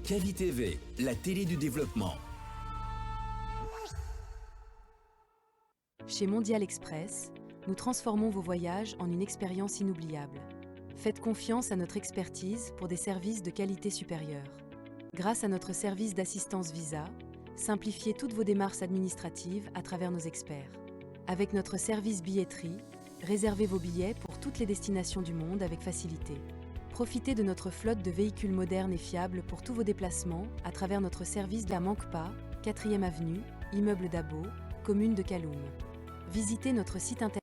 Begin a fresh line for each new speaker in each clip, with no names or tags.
Kavi TV, la télé du développement.
Chez Mondial Express, nous transformons vos voyages en une expérience inoubliable. Faites confiance à notre expertise pour des services de qualité supérieure. Grâce à notre service d'assistance visa, simplifiez toutes vos démarches administratives à travers nos experts. Avec notre service billetterie, réservez vos billets pour toutes les destinations du monde avec facilité. Profitez de notre flotte de véhicules modernes et fiables pour tous vos déplacements à travers notre service de la Manque Pas, 4e avenue, immeuble d'Abo, commune de Kaloum. Visitez notre site internet.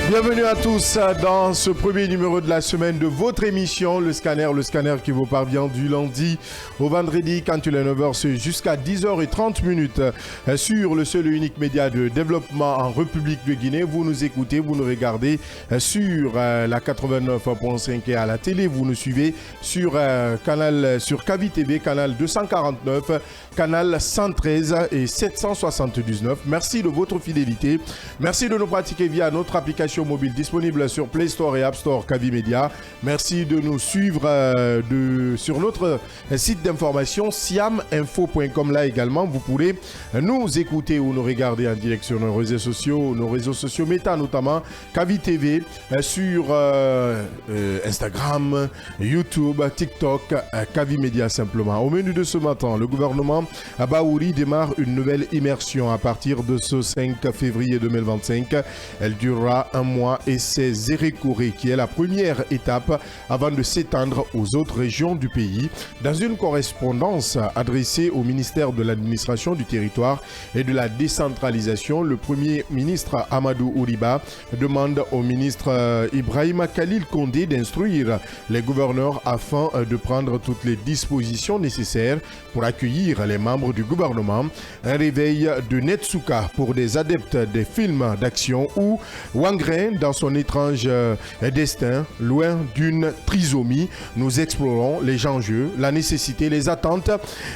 Bienvenue à tous dans ce premier numéro de la semaine de votre émission, le scanner qui vous parvient du lundi au vendredi quand il est 9h, c'est jusqu'à 10h30 sur le seul et unique média de développement en République de Guinée. Vous nous écoutez, vous nous regardez sur la 89.5 et à la télé, vous nous suivez sur Kavi TV, canal 249, canal 113 et 779. Merci de votre fidélité. Merci de nous pratiquer via notre application mobile disponible sur Play Store et App Store Kavi Media. Merci de nous suivre sur notre site d'information siaminfo.com. Là également, vous pourrez nous écouter ou nous regarder en direct sur nos réseaux sociaux Meta, notamment Kavi TV, sur Instagram, YouTube, TikTok, Kavi Media simplement. Au menu de ce matin, le gouvernement Baouri démarre une nouvelle immersion à partir de ce 5 février 2025. Elle durera un mois et c'est Zérékoré qui est la première étape avant de s'étendre aux autres régions du pays. Dans une correspondance adressée au ministère de l'administration du territoire et de la décentralisation, le premier ministre Amadou Ouriba demande au ministre Ibrahima Khalil Condé d'instruire les gouverneurs afin de prendre toutes les dispositions nécessaires pour accueillir les membres du gouvernement. Un réveil de Netsuka pour des adeptes des films d'action ou Wangren dans son étrange destin, loin d'une trisomie. Nous explorons les enjeux, la nécessité, les attentes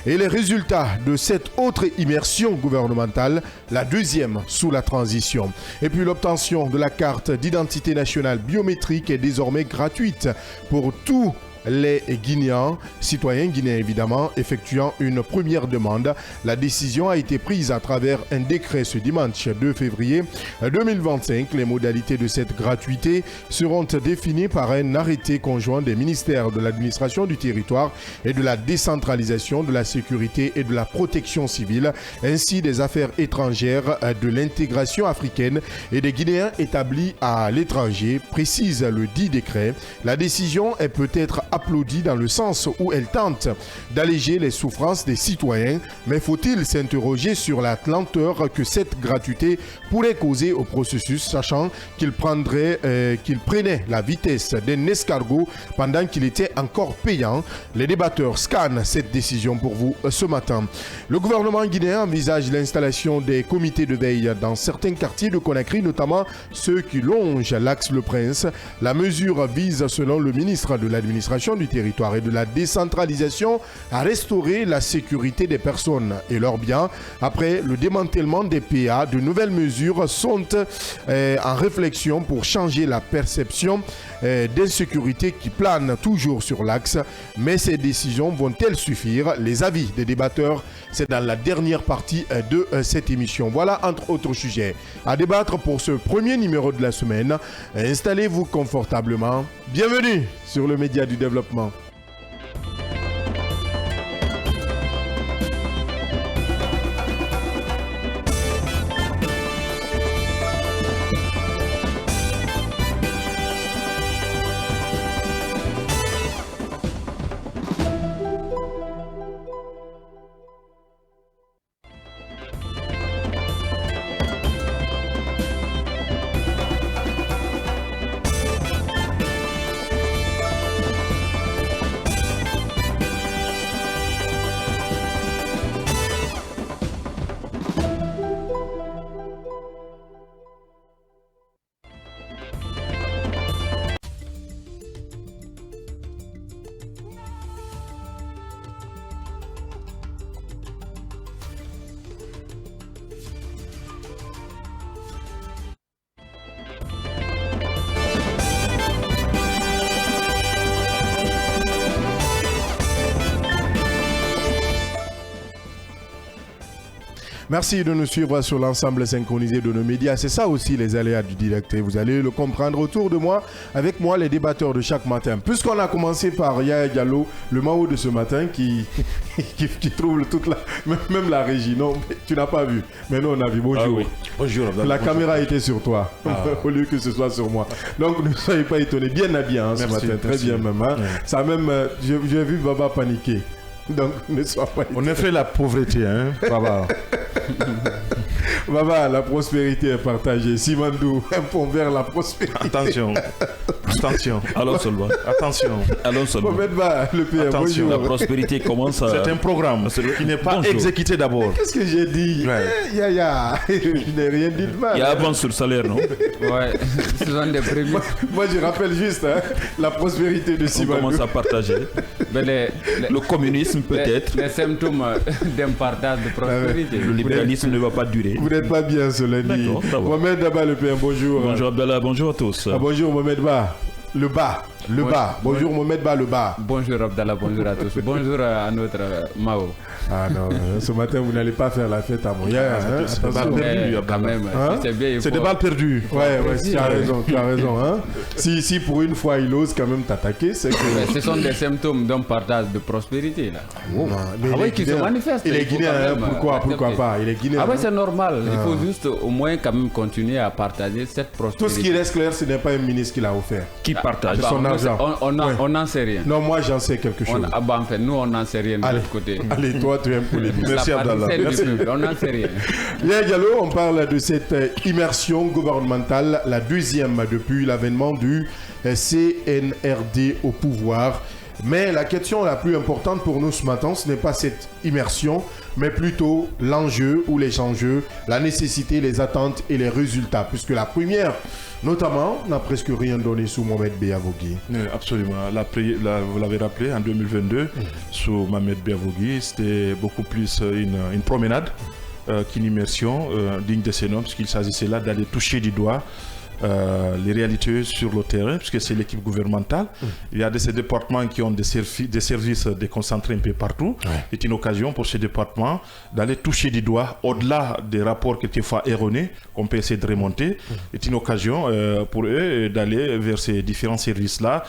et les résultats de cette autre immersion gouvernementale, la deuxième sous la transition. Et puis l'obtention de la carte d'identité nationale biométrique est désormais gratuite pour tous les Guinéens, citoyens guinéens évidemment, effectuant une première demande. La décision a été prise à travers un décret ce dimanche 2 février 2025. Les modalités de cette gratuité seront définies par un arrêté conjoint des ministères de l'administration du territoire et de la décentralisation, de la sécurité et de la protection civile, ainsi des affaires étrangères, de l'intégration africaine et des Guinéens établis à l'étranger, précise le dit décret. La décision est peut-être applaudie dans le sens où elle tente d'alléger les souffrances des citoyens, mais faut-il s'interroger sur la lenteur que cette gratuité pourrait causer au processus, sachant qu'il prenait la vitesse d'un escargot pendant qu'il était encore payant. Les débatteurs scannent cette décision pour vous ce matin. Le gouvernement guinéen envisage l'installation des comités de veille dans certains quartiers de Conakry, notamment ceux qui longent l'axe Le Prince. La mesure vise, selon le ministre de l'administration du territoire et de la décentralisation, à restaurer la sécurité des personnes et leurs biens. Après le démantèlement des PA, de nouvelles mesures sont en réflexion pour changer la perception d'insécurité qui plane toujours sur l'axe. Mais ces décisions vont-elles suffire? Les avis des débatteurs, c'est dans la dernière partie de cette émission. Voilà entre autres sujets à débattre pour ce premier numéro de la semaine. Installez-vous confortablement. Bienvenue sur le média du développement. Merci de nous suivre sur l'ensemble synchronisé de nos médias. C'est ça aussi les aléas du direct. Et vous allez le comprendre autour de moi, avec moi les débatteurs de chaque matin. Puisqu'on a commencé par Yaya Diallo, le Mao de ce matin qui trouble toute même la régie. Non, tu n'as pas vu. Mais nous on a vu. Bonjour.
Ah oui. Bonjour.
La caméra était sur toi au lieu que ce soit sur moi. Donc ne soyez pas étonnés. Bien habillé ce matin. Très bien même. Hein. Ouais. Ça même, j'ai vu Baba paniquer. Donc ne sois pas étonné.
On a fait la pauvreté, hein, Baba.
Baba, la prospérité est partagée. Simandou, un pont vers la prospérité.
Attention.
Allons seulement.
Attention.
Allons seulement.
Le pays,
attention.
La prospérité commence à...
C'est un programme qui n'est pas exécuté d'abord.
Qu'est-ce que j'ai dit? Yaya, je n'ai rien dit de mal.
Il y a avance sur le salaire, non?
Ouais, ce sont des prémices.
Moi, je rappelle juste la prospérité de Simandou.
On commence à partager. Le communisme, peut-être.
Les symptômes d'un partage de prospérité.
Le libéralisme ne va pas durer.
Vous n'êtes pas bien ce lundi. Mohamed Daba Le Père, bonjour.
Bonjour Abdallah, bonjour à tous.
Bonjour Mohamed Ba. Le bas. Bonjour Mohamed Ba, le bas.
Bonjour Abdallah, bonjour à tous. Bonjour à notre Mao.
Ah non, ce matin vous n'allez pas faire la fête à Moya.
C'est des balles perdues,
quand même.
C'est des balles perdues.
Ouais, tu as raison. Hein. Si pour une fois il ose quand même t'attaquer, c'est que...
Ce sont des symptômes d'un partage de prospérité là.
Oh.
Qui se manifestent.
Il est guinéen, pourquoi pas? Il est guinéen.
Ah ouais, c'est normal. Il faut juste au moins quand même continuer à partager cette prospérité.
Tout ce qui reste clair, ce n'est pas un ministre qui l'a offert.
Qui partage
son argent.
On n'en sait rien.
Non, moi j'en sais quelque chose.
En fait, nous on n'en sait rien de l'autre côté.
Allez, toi tu es un polémique.
Merci Abdallah. On n'en sait rien.
Bien Diallo, on parle de cette immersion gouvernementale, la deuxième depuis l'avènement du CNRD au pouvoir. Mais la question la plus importante pour nous ce matin, ce n'est pas cette immersion, mais plutôt l'enjeu ou les enjeux, la nécessité, les attentes et les résultats. Puisque la première, notamment, n'a presque rien donné sous Mohamed Beavogui.
Absolument. Vous l'avez rappelé, en 2022, sous Mohamed Beavogui, c'était beaucoup plus une promenade qu'une immersion digne de ces noms, puisqu'il s'agissait là d'aller toucher du doigt les réalités sur le terrain, puisque c'est l'équipe gouvernementale. Il y a ces départements qui ont des services déconcentrés un peu partout. C'est une occasion pour ces départements d'aller toucher du doigt, au-delà des rapports quelquefois erronés, qu'on peut essayer de remonter. C'est une occasion pour eux d'aller vers ces différents services-là,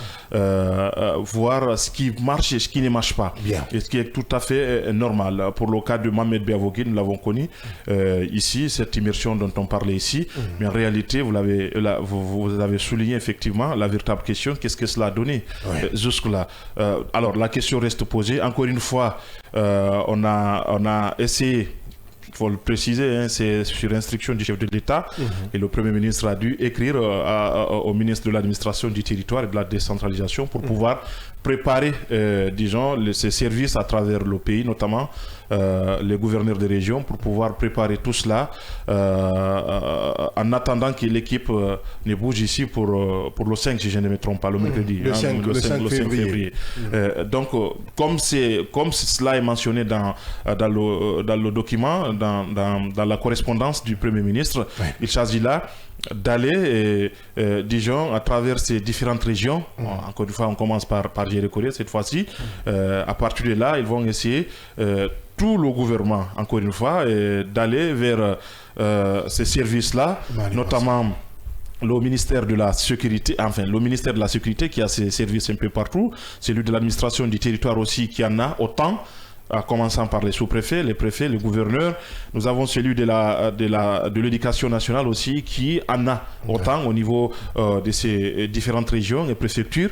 voir ce qui marche et ce qui ne marche pas. Et ce qui est tout à fait normal. Pour le cas de Mohamed Beavogui, nous l'avons connu ici, cette immersion dont on parlait ici. Mais en réalité, vous avez souligné effectivement la véritable question, qu'est-ce que cela a donné jusque-là. Alors la question reste posée. Encore une fois, on a essayé, il faut le préciser, hein, c'est sur instruction du chef de l'État, et le Premier ministre a dû écrire au ministre de l'administration du territoire et de la décentralisation pour pouvoir préparer, disons, ces services à travers le pays, notamment les gouverneurs des régions, pour pouvoir préparer tout cela en attendant que l'équipe ne bouge ici pour le 5, si je ne me trompe pas, le mercredi.
Le 5 février.
Donc, comme cela est mentionné dans le document, dans la correspondance du Premier ministre, il s'agit là d'aller, disons, à travers ces différentes régions. Encore une fois, on commence par Jéré-Corée cette fois-ci. À partir de là, ils vont essayer, tout le gouvernement, encore une fois, d'aller vers ces services-là, notamment le ministère de la Sécurité, le ministère de la Sécurité qui a ses services un peu partout, celui de l'administration du territoire aussi qui en a autant, en commençant par les sous-préfets, les préfets, les gouverneurs. Nous avons celui de l'éducation nationale aussi qui en a autant au niveau de ces différentes régions et préfectures.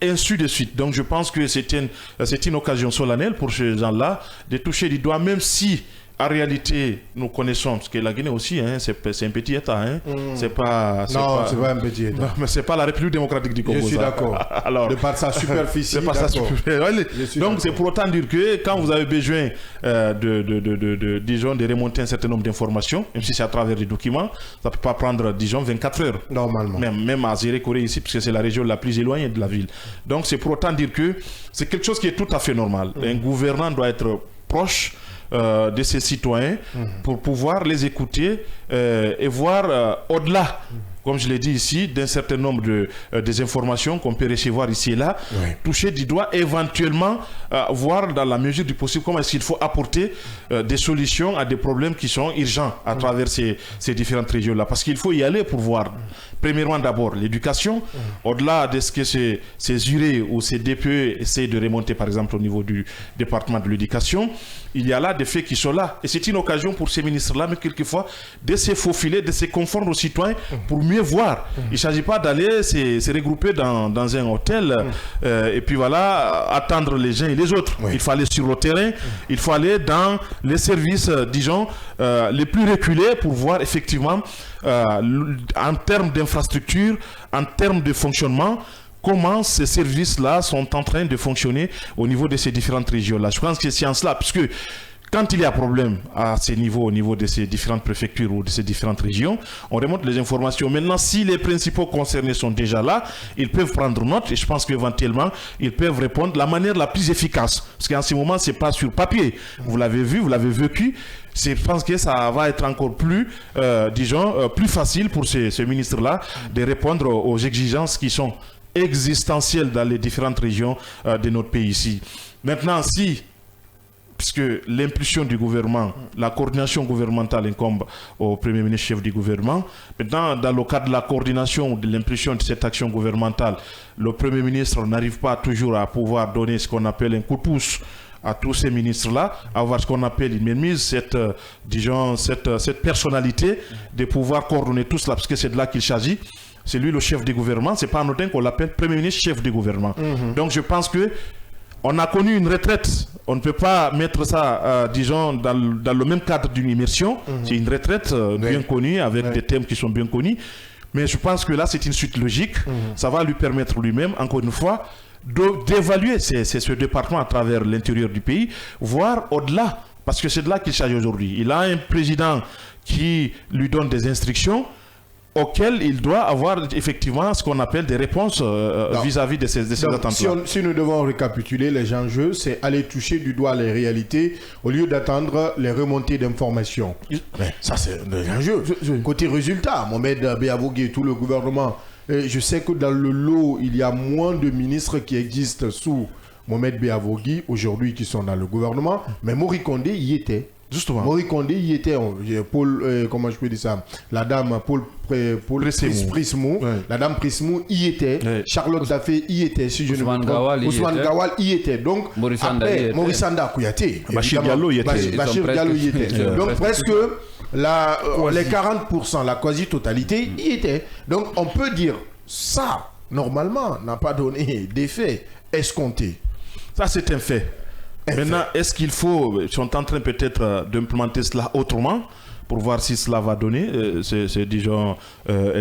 Et ainsi de suite. Donc je pense que c'est une occasion solennelle pour ces gens-là de toucher du doigt, même si en réalité, nous connaissons, parce que la Guinée aussi, hein, c'est un petit État. Hein. C'est pas
un petit État.
Non, mais c'est pas la République démocratique du Congo.
Je suis d'accord.
Alors,
de par sa superficie.
Donc, c'est pour autant dire que quand vous avez besoin disons, de remonter un certain nombre d'informations, même si c'est à travers des documents, ça ne peut pas prendre, disons, 24 heures. Normalement. Même à Jéré-Corée ici, parce que c'est la région la plus éloignée de la ville. Donc, c'est pour autant dire que c'est quelque chose qui est tout à fait normal. Un gouvernant doit être proche de ses citoyens pour pouvoir les écouter et voir au-delà comme je l'ai dit ici, d'un certain nombre des informations qu'on peut recevoir ici et là, toucher du doigt, éventuellement voir dans la mesure du possible comment est-ce qu'il faut apporter des solutions à des problèmes qui sont urgents à travers ces différentes régions-là. Parce qu'il faut y aller pour voir, premièrement d'abord, l'éducation, au-delà de ce que ces URE ou ces DPE essaient de remonter, par exemple, au niveau du département de l'éducation, il y a là des faits qui sont là. Et c'est une occasion pour ces ministres-là, mais quelquefois, de se faufiler, de se confondre aux citoyens pour mieux voir. Il ne s'agit pas d'aller se regrouper dans un hôtel et puis voilà, attendre les uns et les autres. Il faut aller sur le terrain, il faut aller dans les services, disons, les plus reculés pour voir effectivement, en termes d'infrastructure, en termes de fonctionnement, comment ces services-là sont en train de fonctionner au niveau de ces différentes régions-là. Je pense que c'est en cela, puisque quand il y a problème à ces niveaux, au niveau de ces différentes préfectures ou de ces différentes régions, on remonte les informations. Maintenant, si les principaux concernés sont déjà là, ils peuvent prendre note et je pense qu'éventuellement, ils peuvent répondre de la manière la plus efficace. Parce qu'en ce moment, ce n'est pas sur papier. Vous l'avez vu, vous l'avez vécu. Je pense que ça va être encore plus, disons, plus facile pour ces ministres-là de répondre aux exigences qui sont existentielle dans les différentes régions de notre pays ici. Maintenant, puisque l'impulsion du gouvernement, la coordination gouvernementale incombe au Premier ministre chef du gouvernement, maintenant, dans le cadre de la coordination de l'impulsion de cette action gouvernementale, le Premier ministre n'arrive pas toujours à pouvoir donner ce qu'on appelle un coup de pouce à tous ces ministres-là, avoir ce qu'on appelle une mainmise, cette personnalité de pouvoir coordonner tout cela, parce que c'est de là qu'il s'agit. C'est lui le chef du gouvernement, c'est pas anodin qu'on l'appelle Premier ministre chef du gouvernement. Donc je pense que on a connu une retraite, on ne peut pas mettre ça, disons, dans le même cadre d'une immersion. C'est une retraite bien connue, avec des thèmes qui sont bien connus. Mais je pense que là, c'est une suite logique. Ça va lui permettre lui-même, encore une fois, d'évaluer ce département à travers l'intérieur du pays, voire au-delà, parce que c'est de là qu'il s'agit aujourd'hui. Il a un président qui lui donne des instructions, auquel il doit avoir effectivement ce qu'on appelle des réponses vis-à--vis de ces attentes-là.
Si nous devons récapituler les enjeux, c'est aller toucher du doigt les réalités au lieu d'attendre les remontées d'informations. Mais ça, c'est les enjeux. Côté résultat, Mohamed Beavogui et tout le gouvernement, je sais que dans le lot, il y a moins de ministres qui existent sous Mohamed Beavogui aujourd'hui qui sont dans le gouvernement, mais Mori Kondé y était. Justement. Mori Kondé y était, Paul, comment je peux dire ça, la dame Paul Prismou, la dame Prismou y était, Charlotte Dafé y était, si je ne me trompe, Ousmane Gawal y était, donc Maurice Sanda Kouyaté,
Bachir Diallo y était.
Bachir Diallo y était. Donc presque les 40%, la quasi-totalité y était. Donc on peut dire ça, normalement, n'a pas donné d'effet escompté.
Ça c'est un fait. Maintenant, est-ce qu'il faut, ils sont en train peut-être d'implémenter cela autrement pour voir si cela va donner, c'est disons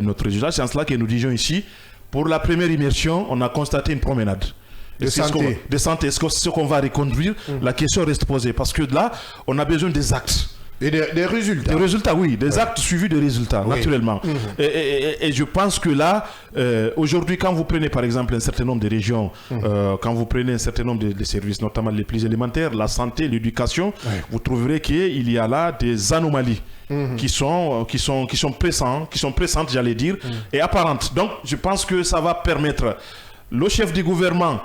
notre résultat. C'est en cela que nous disons ici, pour la première immersion, on a constaté une promenade. De santé. Est-ce que ce qu'on va reconduire? La question reste posée parce que là, on a besoin des actes.
Et des résultats.
Des résultats, oui. Des actes suivis de résultats, naturellement. Et je pense que là, aujourd'hui, quand vous prenez par exemple un certain nombre de régions, quand vous prenez un certain nombre de services, notamment les plus élémentaires, la santé, l'éducation, vous trouverez qu'il y a là des anomalies qui sont pressantes, j'allais dire, et apparentes. Donc, je pense que ça va permettre le chef du gouvernement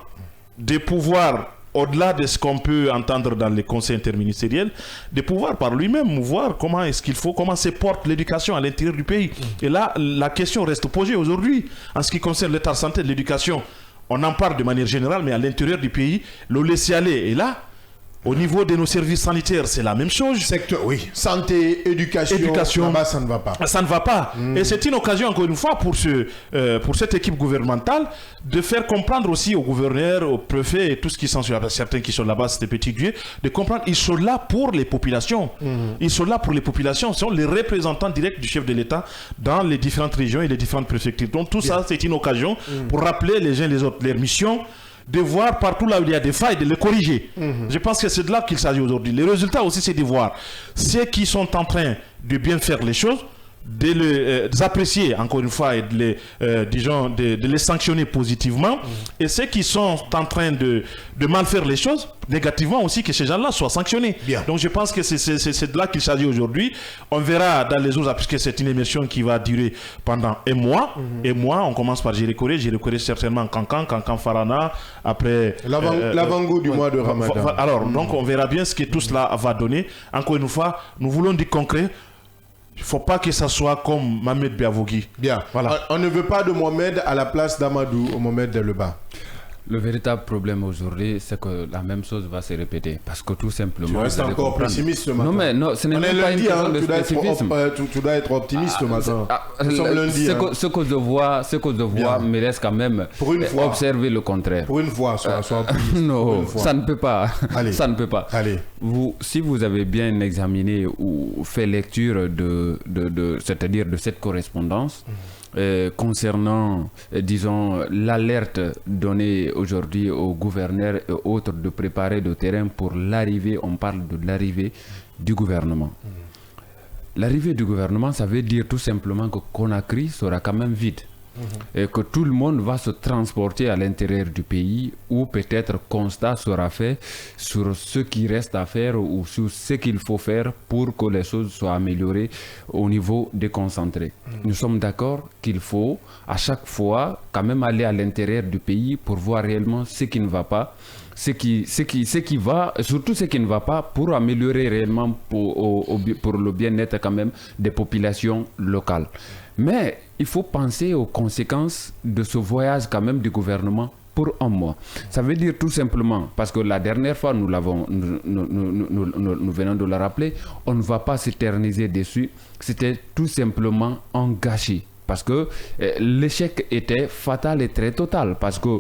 de pouvoir, au-delà de ce qu'on peut entendre dans les conseils interministériels, de pouvoir par lui-même voir comment est-ce qu'il faut, comment se porte l'éducation à l'intérieur du pays. Et là, la question reste posée aujourd'hui en ce qui concerne l'état de santé de l'éducation. On en parle de manière générale, mais à l'intérieur du pays, le laisser-aller est là. Au niveau de nos services sanitaires, c'est la même chose.
Secteur, oui. Santé, éducation, là-bas, ça ne va pas.
Ça ne va pas. Et c'est une occasion, encore une fois, pour cette équipe gouvernementale de faire comprendre aussi aux gouverneurs, aux préfets et tout ce qui s'en suit, certains qui sont là-bas, c'est des petits dieux, de comprendre qu'ils sont là pour les populations. Ils sont là pour les populations. Ce sont les représentants directs du chef de l'État dans les différentes régions et les différentes préfectures. Donc tout ça, c'est une occasion pour rappeler les uns les autres leurs missions, de voir partout là où il y a des failles, de les corriger. Je pense que c'est de là qu'il s'agit aujourd'hui. Les résultats aussi, c'est de voir ceux qui sont en train de bien faire les choses, de les apprécier encore une fois et de les, de les sanctionner positivement, et ceux qui sont en train de mal faire les choses négativement aussi, que ces gens-là soient sanctionnés. Bien. Donc je pense que c'est de là qu'il s'agit aujourd'hui. On verra dans les autres, puisque c'est une émission qui va durer pendant un mois. Et moi, on commence par Jéré-Koré certainement Kankan, Farana, après
l'avant-goût du mois de Ramadan.
Alors donc on verra bien ce que tout cela va donner. Encore une fois, nous voulons du concret. Il ne faut pas que ça soit comme Mohamed Biavogui.
Bien. Voilà. On ne veut pas de Mohamed à la place d'Amadou, Mohamed Deleba.
Le véritable problème aujourd'hui, c'est que la même chose va se répéter. Parce que tout simplement... Tu
restes encore pessimiste ce matin.
Non, mais non, ce n'est même pas une question de spécificisme.
Tu dois être optimiste ce matin.
Ce que je vois me laisse quand même observer le contraire.
Pour une fois, sois optimiste.
Non, ça ne peut pas.
Allez.
Ça ne peut pas.
Allez.
Si vous avez bien examiné ou fait lecture c'est-à-dire de cette correspondance, concernant, disons, l'alerte donnée aujourd'hui aux gouverneurs et autres de préparer le terrain pour l'arrivée, on parle de l'arrivée du gouvernement. L'arrivée du gouvernement, ça veut dire tout simplement que Conakry sera quand même vide. Et que tout le monde va se transporter à l'intérieur du pays, où peut-être constat sera fait sur ce qui reste à faire ou sur ce qu'il faut faire pour que les choses soient améliorées au niveau déconcentré. Nous sommes d'accord qu'il faut à chaque fois quand même aller à l'intérieur du pays pour voir réellement ce qui ne va pas, ce qui va, surtout ce qui ne va pas, pour améliorer réellement pour le bien-être quand même des populations locales. Mais il faut penser aux conséquences de ce voyage quand même du gouvernement pour un mois. Ça veut dire tout simplement, parce que la dernière fois nous venons de le rappeler, on ne va pas s'éterniser dessus, c'était tout simplement un gâchis. Parce que l'échec était fatal et très total. Parce que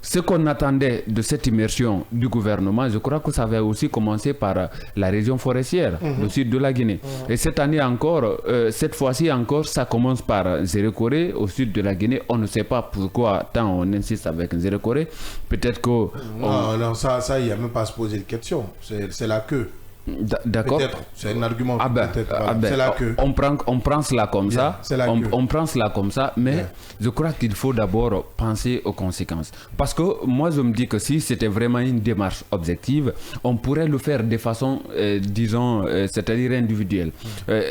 ce qu'on attendait de cette immersion du gouvernement, je crois que ça avait aussi commencé par la région forestière, le sud de la Guinée. Et cette année encore, cette fois-ci encore, ça commence par Jéré-Koré, au sud de la Guinée. On ne sait pas pourquoi tant on insiste avec Jéré-Koré. Peut-être que...
Non, ça, il n'y a même pas à se poser de question. C'est la queue.
D'accord.
Peut-être, c'est un argument.
C'est la queue. On prend cela comme ça. On prend cela comme ça, mais je crois qu'il faut d'abord penser aux conséquences. Parce que moi, je me dis que si c'était vraiment une démarche objective, on pourrait le faire de façon, disons, c'est-à-dire individuelle.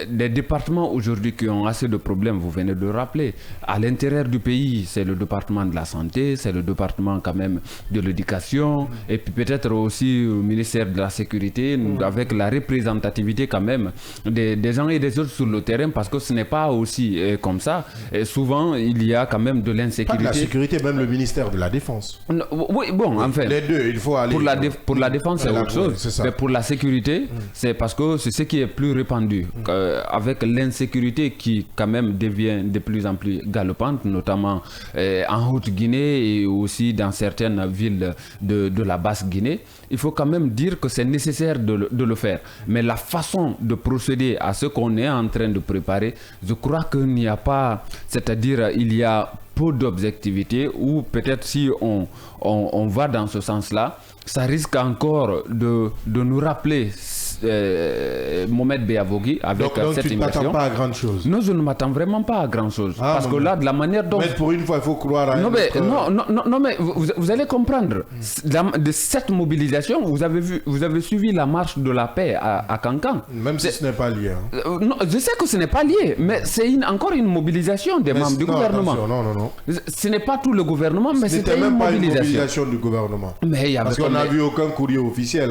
Des départements aujourd'hui qui ont assez de problèmes, vous venez de le rappeler. À l'intérieur du pays, c'est le département de la santé, c'est le département quand même de l'éducation, et puis peut-être aussi le ministère de la sécurité, avec la représentativité quand même des gens et des autres sur le terrain, parce que ce n'est pas aussi comme ça. Et souvent, il y a quand même de l'insécurité.
Pas de la sécurité, même le ministère de la Défense.
Non, oui, bon, en fait.
Les deux, il faut aller.
Pour la défense, c'est autre chose. Mais pour la sécurité, c'est parce que c'est ce qui est plus répandu. Avec l'insécurité qui, quand même, devient de plus en plus galopante, notamment en Haute-Guinée et aussi dans certaines villes de la Basse-Guinée, il faut quand même dire que c'est nécessaire de le faire. Mais la façon de procéder à ce qu'on est en train de préparer, je crois qu'il n'y a pas, c'est-à-dire il y a peu d'objectivité, ou peut-être si on va dans ce sens-là, ça risque encore de nous rappeler Mohamed Biavogui avec cette immersion. Donc tu ne t'attends
pas à grand chose?
Non, je ne m'attends vraiment pas à grand chose. Parce que là, de la manière dont...
Mais pour une fois, il faut croire à
non, mais vous allez comprendre. De cette mobilisation, vous avez suivi la marche de la paix à Kankan.
Même si ce n'est pas lié.
Non, je sais que ce n'est pas lié, mais c'est encore une mobilisation des membres du gouvernement.
Non.
Ce n'est pas tout le gouvernement, mais c'était une
même pas
mobilisation.
Une mobilisation du gouvernement.
Mais
parce qu'on n'a vu aucun courrier officiel.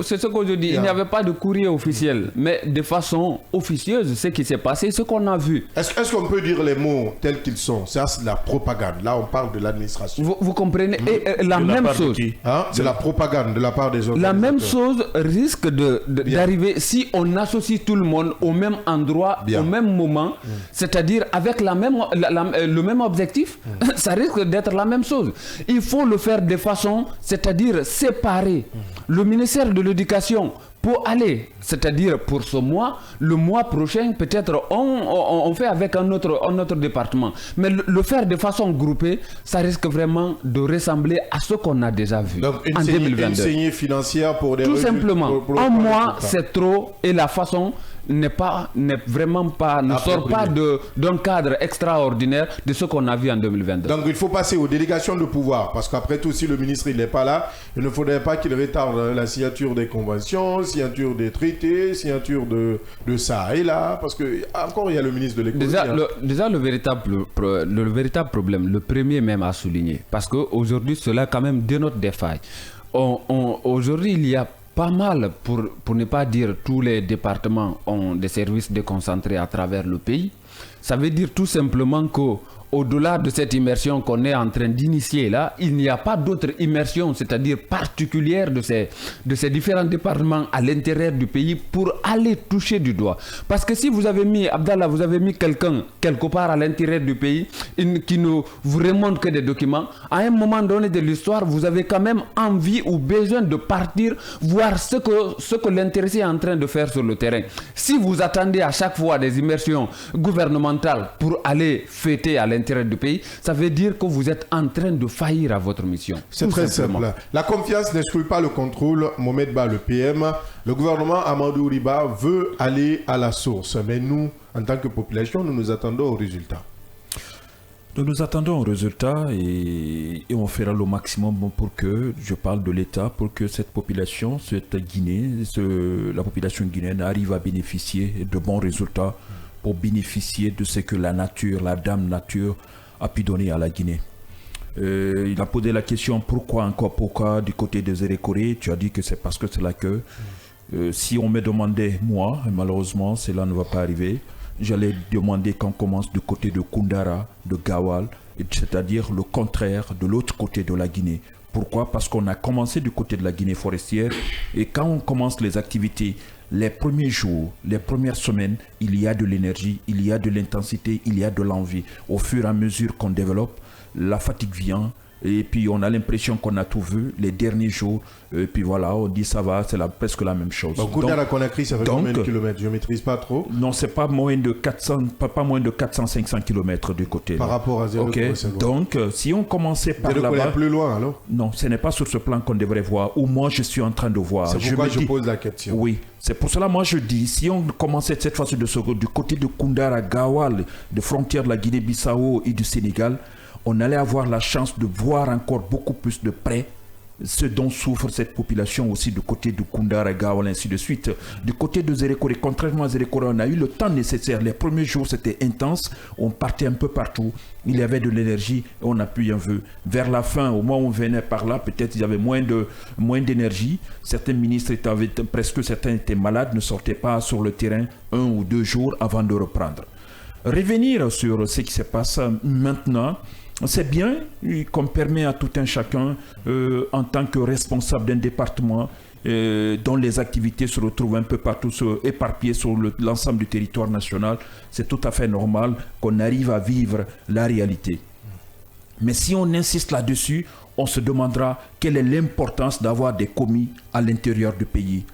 C'est ce que je dis. Il n'y avait pas de courrier officiel, mais de façon officieuse, ce qui s'est passé, ce qu'on a vu.
Est-ce qu'on peut dire les mots tels qu'ils sont? Ça, c'est la propagande. Là, on parle de l'administration.
Vous comprenez? Et la même chose.
C'est la propagande de la part des autres.
La même chose risque d'arriver si on associe tout le monde au même endroit, au même moment, c'est-à-dire avec le même objectif. Ça risque d'être la même chose. Il faut le faire de façon, c'est-à-dire séparer. Le ministère de l'Éducation pour aller, c'est-à-dire pour ce mois, le mois prochain, peut-être on fait avec un autre département. Mais le faire de façon groupée, ça risque vraiment de ressembler à ce qu'on a déjà vu.
Donc,
en 2022.
Une saignée financière pour des
tout simplement, un mois, c'est trop, et la façon n'est vraiment pas, ne sort pas d'un cadre extraordinaire de ce qu'on a vu en 2022.
Donc il faut passer aux délégations de pouvoir, parce qu'après tout, si le ministre n'est pas là, il ne faudrait pas qu'il retarde la signature des conventions, signature des traités, signature de ça et là, parce que encore il y a le ministre de l'économie.
Déjà le véritable problème, le premier même à souligner, parce qu'aujourd'hui cela quand même dénote des failles. Aujourd'hui il y a pas mal, pour ne pas dire tous les départements ont des services déconcentrés à travers le pays. Ça veut dire tout simplement qu'au-delà de cette immersion qu'on est en train d'initier là, il n'y a pas d'autre immersion, c'est-à-dire particulière de ces différents départements à l'intérieur du pays pour aller toucher du doigt. Parce que si vous avez mis, Abdallah, vous avez mis quelqu'un quelque part à l'intérieur du pays qui ne vous remonte que des documents, à un moment donné de l'histoire, vous avez quand même envie ou besoin de partir voir ce que l'intéressé est en train de faire sur le terrain. Si vous attendez à chaque fois des immersions gouvernementales pour aller fêter à l'intérieur du pays, ça veut dire que vous êtes en train de faillir à votre mission.
C'est très simple. La confiance n'exclut pas le contrôle. Mohamed Ba, le PM, le gouvernement Amadou Riba veut aller à la source. Mais nous, en tant que population, nous attendons au résultat.
Nous attendons au résultat et on fera le maximum pour que, je parle de l'État, pour que cette population, la population guinéenne arrive à bénéficier de bons résultats, pour bénéficier de ce que la nature, la dame nature a pu donner à la Guinée. Il a posé la question pourquoi du côté des Zérékoré. Tu as dit que c'est parce que c'est là que si on me demandait moi, malheureusement cela ne va pas arriver, j'allais demander qu'on commence du côté de Koundara, de Gawal, c'est-à-dire le contraire de l'autre côté de la Guinée. Pourquoi? Parce qu'on a commencé du côté de la Guinée forestière et quand on commence les activités, les premiers jours, les premières semaines, il y a de l'énergie, il y a de l'intensité, il y a de l'envie. Au fur et à mesure qu'on développe, la fatigue vient et puis on a l'impression qu'on a tout vu les derniers jours. Et puis voilà, on dit ça va, c'est presque la même chose.
Donc, Koundara Conakry, ça fait combien de kilomètres? Je ne maîtrise pas trop.
Non, c'est pas moins de 400-500 kilomètres du côté.
Par rapport à 0,5.
Okay. Donc, si on commençait par là-bas...
plus loin alors?
Non, ce n'est pas sur ce plan qu'on devrait voir, ou moi je suis en train de voir.
C'est pourquoi je pose la question.
Oui, c'est pour cela moi je dis, si on commençait cette fois-ci du côté de Koundara, Gawal, de frontière de la Guinée-Bissau et du Sénégal, on allait avoir la chance de voir encore beaucoup plus de près ce dont souffre cette population aussi du côté de Koundara, Gawal, ainsi de suite. Du côté de Zérékoré, contrairement à Zérékoré, on a eu le temps nécessaire. Les premiers jours, c'était intense. On partait un peu partout. Il y avait de l'énergie et on a pu en ver. Vers la fin, au moment où on venait par là, peut-être il y avait moins d'énergie. Certains ministres certains étaient malades, ne sortaient pas sur le terrain 1 ou 2 jours avant de reprendre. Revenir sur ce qui se passe maintenant, c'est bien qu'on permet à tout un chacun, en tant que responsable d'un département, dont les activités se retrouvent un peu partout éparpillées sur l'ensemble du territoire national, c'est tout à fait normal qu'on arrive à vivre la réalité. Mais si on insiste là-dessus, on se demandera quelle est l'importance d'avoir des commis à l'intérieur du pays.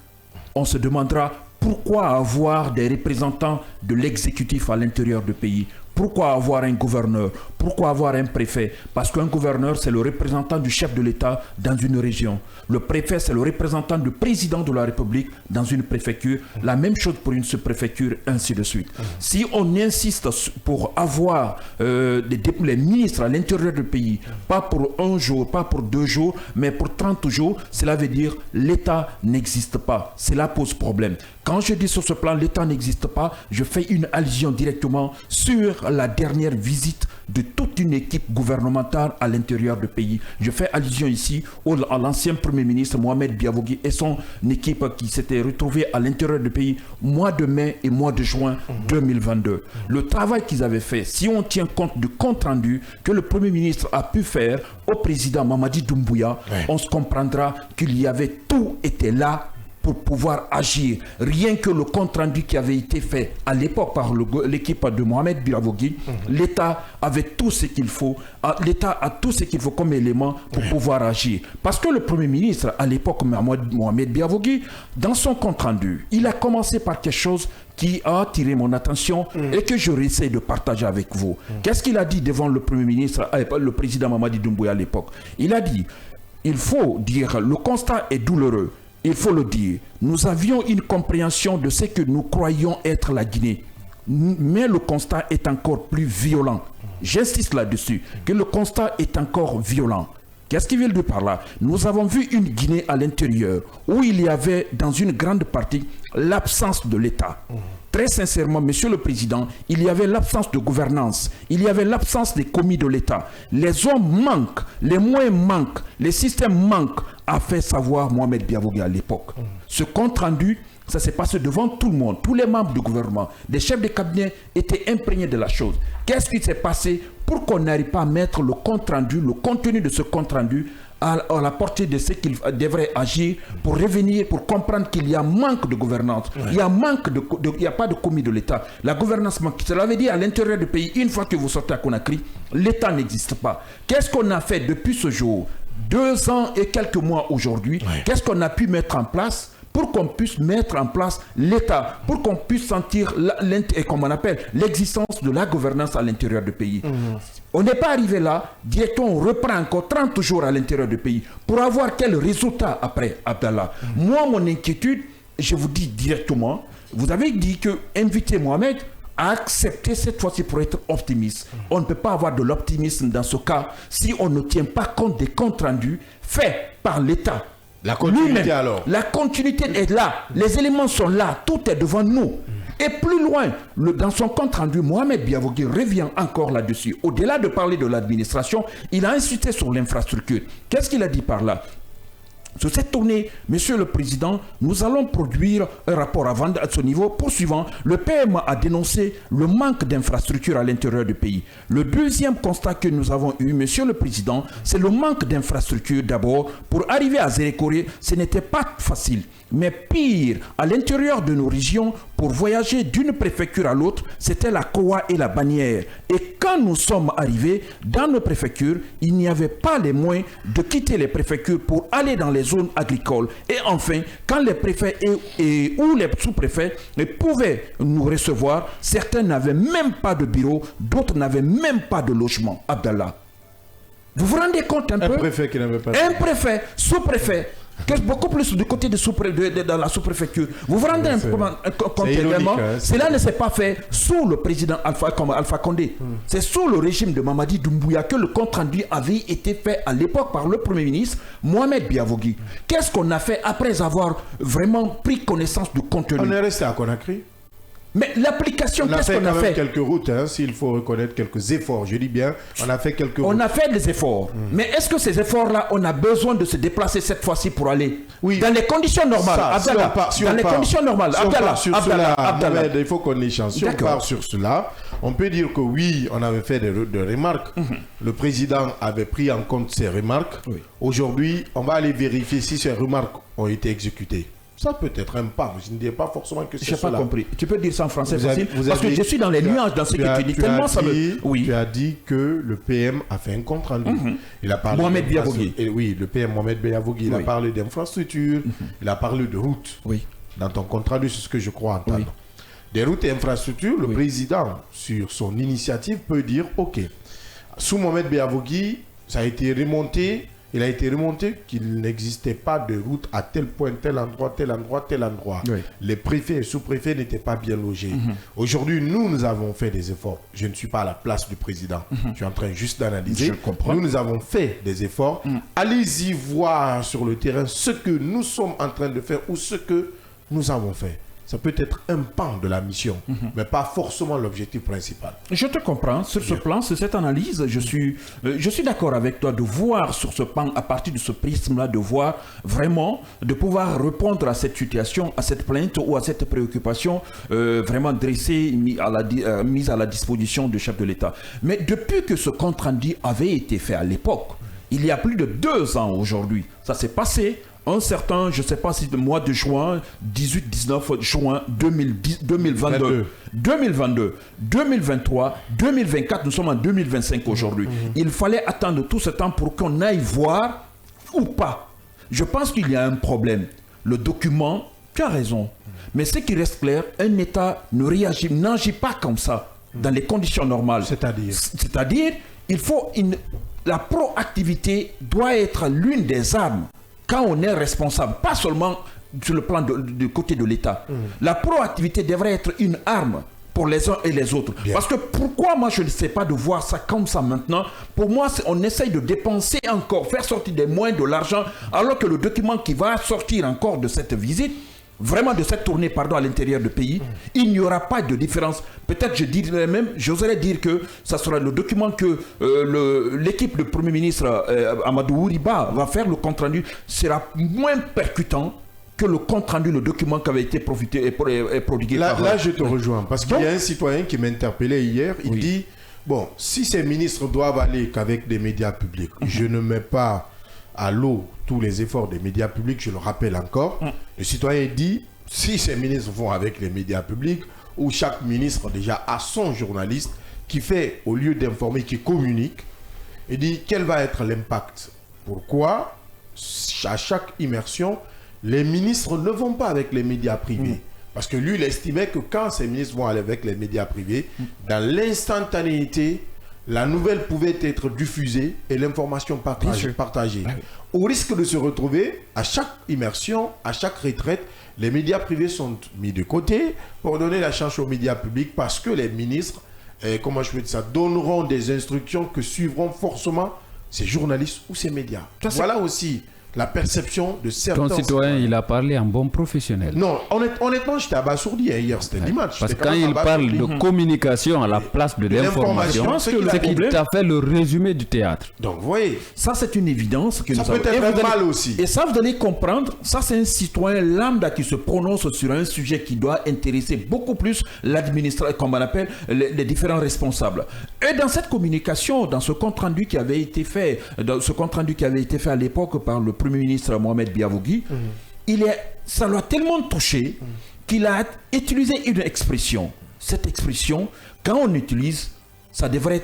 On se demandera pourquoi avoir des représentants de l'exécutif à l'intérieur du pays. Pourquoi avoir un gouverneur? Pourquoi avoir un préfet? Parce qu'un gouverneur, c'est le représentant du chef de l'État dans une région. Le préfet, c'est le représentant du président de la République dans une préfecture. La même chose pour une sous-préfecture, ainsi de suite. Si on insiste pour avoir les ministres à l'intérieur du pays, pas pour 1 jour, pas pour 2 jours, mais pour 30 jours, cela veut dire l'État n'existe pas. Cela pose problème. Quand je dis sur ce plan, l'État n'existe pas, je fais une allusion directement sur la dernière visite de toute une équipe gouvernementale à l'intérieur du pays. Je fais allusion ici à l'ancien Premier ministre Mohamed Biavogui et son équipe qui s'était retrouvée à l'intérieur du pays mois de mai et mois de juin 2022. Le travail qu'ils avaient fait, si on tient compte du compte rendu que le Premier ministre a pu faire au président Mamadi Doumbouya, on se comprendra qu'il y avait tout était là pour pouvoir agir. Rien que le compte rendu qui avait été fait à l'époque par l'équipe de Mohamed Biavogui, l'État avait tout ce qu'il faut. L'État a tout ce qu'il faut comme élément pour pouvoir agir. Parce que le Premier ministre, à l'époque, Mohamed Biavogui, dans son compte rendu, il a commencé par quelque chose qui a attiré mon attention et que je réessaie de partager avec vous. Qu'est-ce qu'il a dit devant le Premier ministre, le président Mamadi Doumbouya à l'époque? Il a dit, il faut dire, le constat est douloureux. il faut le dire, nous avions une compréhension de ce que nous croyons être la Guinée. Mais le constat est encore plus violent. J'insiste là-dessus, que le constat est encore violent. Qu'est-ce qu'il veut dire par là? Nous avons vu une Guinée à l'intérieur où il y avait dans une grande partie l'absence de l'État. Très sincèrement, Monsieur le Président, il y avait l'absence de gouvernance, il y avait l'absence des commis de l'État. Les hommes manquent, les moyens manquent, les systèmes manquent, a fait savoir Mohamed Biavogui à l'époque. Ce compte rendu, ça s'est passé devant tout le monde, tous les membres du gouvernement, les chefs de cabinet étaient imprégnés de la chose. Qu'est-ce qui s'est passé pour qu'on n'arrive pas à mettre le compte rendu, le contenu de ce compte rendu à la portée de ce qu'il devrait agir pour revenir, pour comprendre qu'il y a manque de gouvernance, il y a il n'y a pas de commis de l'État. La gouvernance manque. Cela veut dire à l'intérieur du pays, une fois que vous sortez à Conakry, l'État n'existe pas. Qu'est-ce qu'on a fait depuis ce jour, 2 ans et quelques mois aujourd'hui? Qu'est-ce qu'on a pu mettre en place pour qu'on puisse mettre en place l'État, pour qu'on puisse sentir comme on appelle l'existence de la gouvernance à l'intérieur du pays. On n'est pas arrivé là, directement on reprend encore 30 jours à l'intérieur du pays pour avoir quel résultat après, Abdallah. Moi, mon inquiétude, je vous dis directement, vous avez dit que inviter Mohamed à accepter cette fois-ci pour être optimiste. On ne peut pas avoir de l'optimisme dans ce cas si on ne tient pas compte des comptes rendus faits par l'État.
La continuité alors.
La continuité est là, les éléments sont là, tout est devant nous. Et plus loin, dans son compte rendu, Mohamed Biavogui revient encore là-dessus. Au-delà de parler de l'administration, il a insisté sur l'infrastructure. Qu'est-ce qu'il a dit par là? Sur cette tournée, Monsieur le Président, nous allons produire un rapport avant à ce niveau. Poursuivant, le PM a dénoncé le manque d'infrastructures à l'intérieur du pays. Le deuxième constat que nous avons eu, Monsieur le Président, c'est le manque d'infrastructures d'abord. Pour arriver à Zérékoré, ce n'était pas facile. Mais pire, à l'intérieur de nos régions, pour voyager d'une préfecture à l'autre, c'était la Kowa et la Bannière. Et quand nous sommes arrivés dans nos préfectures, il n'y avait pas les moyens de quitter les préfectures pour aller dans les zones agricoles. Et enfin, quand les préfets ou les sous-préfets pouvaient nous recevoir, certains n'avaient même pas de bureau, d'autres n'avaient même pas de logement. Abdallah, vous vous rendez compte un peu?
Un préfet qui n'avait pas de...
Un préfet, sous-préfet, beaucoup plus du côté dans la sous-préfecture. Vous vous rendez un peu compte également, cela ne s'est pas fait sous le président Alpha Condé. C'est sous le régime de Mamadi Doumbouya que le compte rendu avait été fait à l'époque par le Premier ministre Mohamed Biavogui. Qu'est-ce qu'on a fait après avoir vraiment pris connaissance du contenu?
On est resté à Conakry.
Mais l'application, qu'est-ce qu'on a fait?
On a fait quelques routes, hein, s'il faut reconnaître quelques efforts. Je dis bien, on a fait quelques routes.
On a fait des efforts. Mais est-ce que ces efforts-là, on a besoin de se déplacer cette fois-ci pour aller dans les conditions normales? Abdallah, dans les conditions normales. Abdallah,
il faut qu'on échange. Si on part sur cela, on peut dire que oui, on avait fait des remarques. Le président avait pris en compte ces remarques. Aujourd'hui, on va aller vérifier si ces remarques ont été exécutées. Ça peut être un pas, je ne dis pas forcément que c'est cela.
Je n'ai pas compris. Tu peux dire ça en français facile? Parce que je suis dans les nuances dans ce que tu dis. Tellement ça me... Oui.
Tu as dit que le PM a fait un compte rendu. Il a parlé
Mohamed Biavogui.
Oui, le PM Mohamed Biavogui. Il a parlé d'infrastructures, il a parlé de routes.
Oui.
Dans ton compte rendu, c'est ce que je crois entendre. Des routes et infrastructures, le président, sur son initiative, peut dire OK. Sous Mohamed Biavogui, ça a été remonté. Il a été remonté qu'il n'existait pas de route à tel point, tel endroit, tel endroit, tel endroit. Les préfets et sous-préfets n'étaient pas bien logés. Aujourd'hui, nous avons fait des efforts. Je ne suis pas à la place du président. Je suis en train juste d'analyser. Nous avons fait des efforts. Allez-y voir sur le terrain ce que nous sommes en train de faire ou ce que nous avons fait. Ça peut être un pan de la mission, mais pas forcément l'objectif principal.
Je te comprends. Sur ce plan, sur cette analyse, je suis d'accord avec toi de voir sur ce pan, à partir de ce prisme-là, de voir vraiment, de pouvoir répondre à cette situation, à cette plainte ou à cette préoccupation vraiment dressée, mise à la disposition du chef de l'État. Mais depuis que ce compte rendu avait été fait à l'époque, il y a plus de 2 ans aujourd'hui, ça s'est passé. Un certain, je ne sais pas si le mois de juin, 18-19 juin 2022, 2023, 2024, nous sommes en 2025 aujourd'hui. Il fallait attendre tout ce temps pour qu'on aille voir ou pas. Je pense qu'il y a un problème. Le document, tu as raison. Mais ce qui reste clair, un État n'agit pas comme ça dans les conditions normales. C'est-à-dire, il faut la proactivité doit être l'une des armes quand on est responsable, pas seulement sur le plan du côté de l'État, la proactivité devrait être une arme pour les uns et les autres. Bien. Parce que pourquoi moi je ne sais pas de voir ça comme ça maintenant? Pour moi, on essaye de dépenser encore, faire sortir des moyens de l'argent, alors que le document qui va sortir encore de cette visite, vraiment de cette tournée, pardon, à l'intérieur du pays, il n'y aura pas de différence. Peut-être j'oserais dire que ça sera le document que l'équipe du Premier ministre Amadou Ouriba va faire, le compte-rendu sera moins percutant que le compte-rendu, le document qui avait été prodigué.
Là, je te rejoins, parce qu'il y a un citoyen qui m'interpellait hier, il dit, bon, si ces ministres doivent aller qu'avec des médias publics, je ne mets pas à l'eau tous les efforts des médias publics, je le rappelle encore. Le citoyen dit, si ces ministres vont avec les médias publics, où chaque ministre déjà a son journaliste qui fait, au lieu d'informer, qui communique, il dit, quel va être l'impact? Pourquoi, à chaque immersion, les ministres ne vont pas avec les médias privés? Parce que lui, il estimait que quand ces ministres vont aller avec les médias privés, dans l'instantanéité, la nouvelle pouvait être diffusée et l'information partagée. Au risque de se retrouver, à chaque immersion, à chaque retraite, les médias privés sont mis de côté pour donner la chance aux médias publics, parce que les ministres, donneront des instructions que suivront forcément ces journalistes ou ces médias. Voilà aussi la perception de certains...
Ton citoyen, il a parlé en bon professionnel.
Non, honnêtement, j'étais abasourdi hier, c'était dimanche.
Parce que quand il parle de communication à la place de l'information, c'est qu'il t'a fait le résumé du théâtre.
Donc, vous voyez...
Ça, c'est une évidence. Que
ça peut être mal aussi.
Et ça, vous allez comprendre, ça, c'est un citoyen lambda qui se prononce sur un sujet qui doit intéresser beaucoup plus l'administration, comme on appelle, les différents responsables. Et dans cette communication, dans ce compte-rendu qui avait été fait, à l'époque par le Premier ministre Mohamed Biavogui, ça l'a tellement touché qu'il a utilisé une expression. Cette expression, quand on l'utilise, ça devrait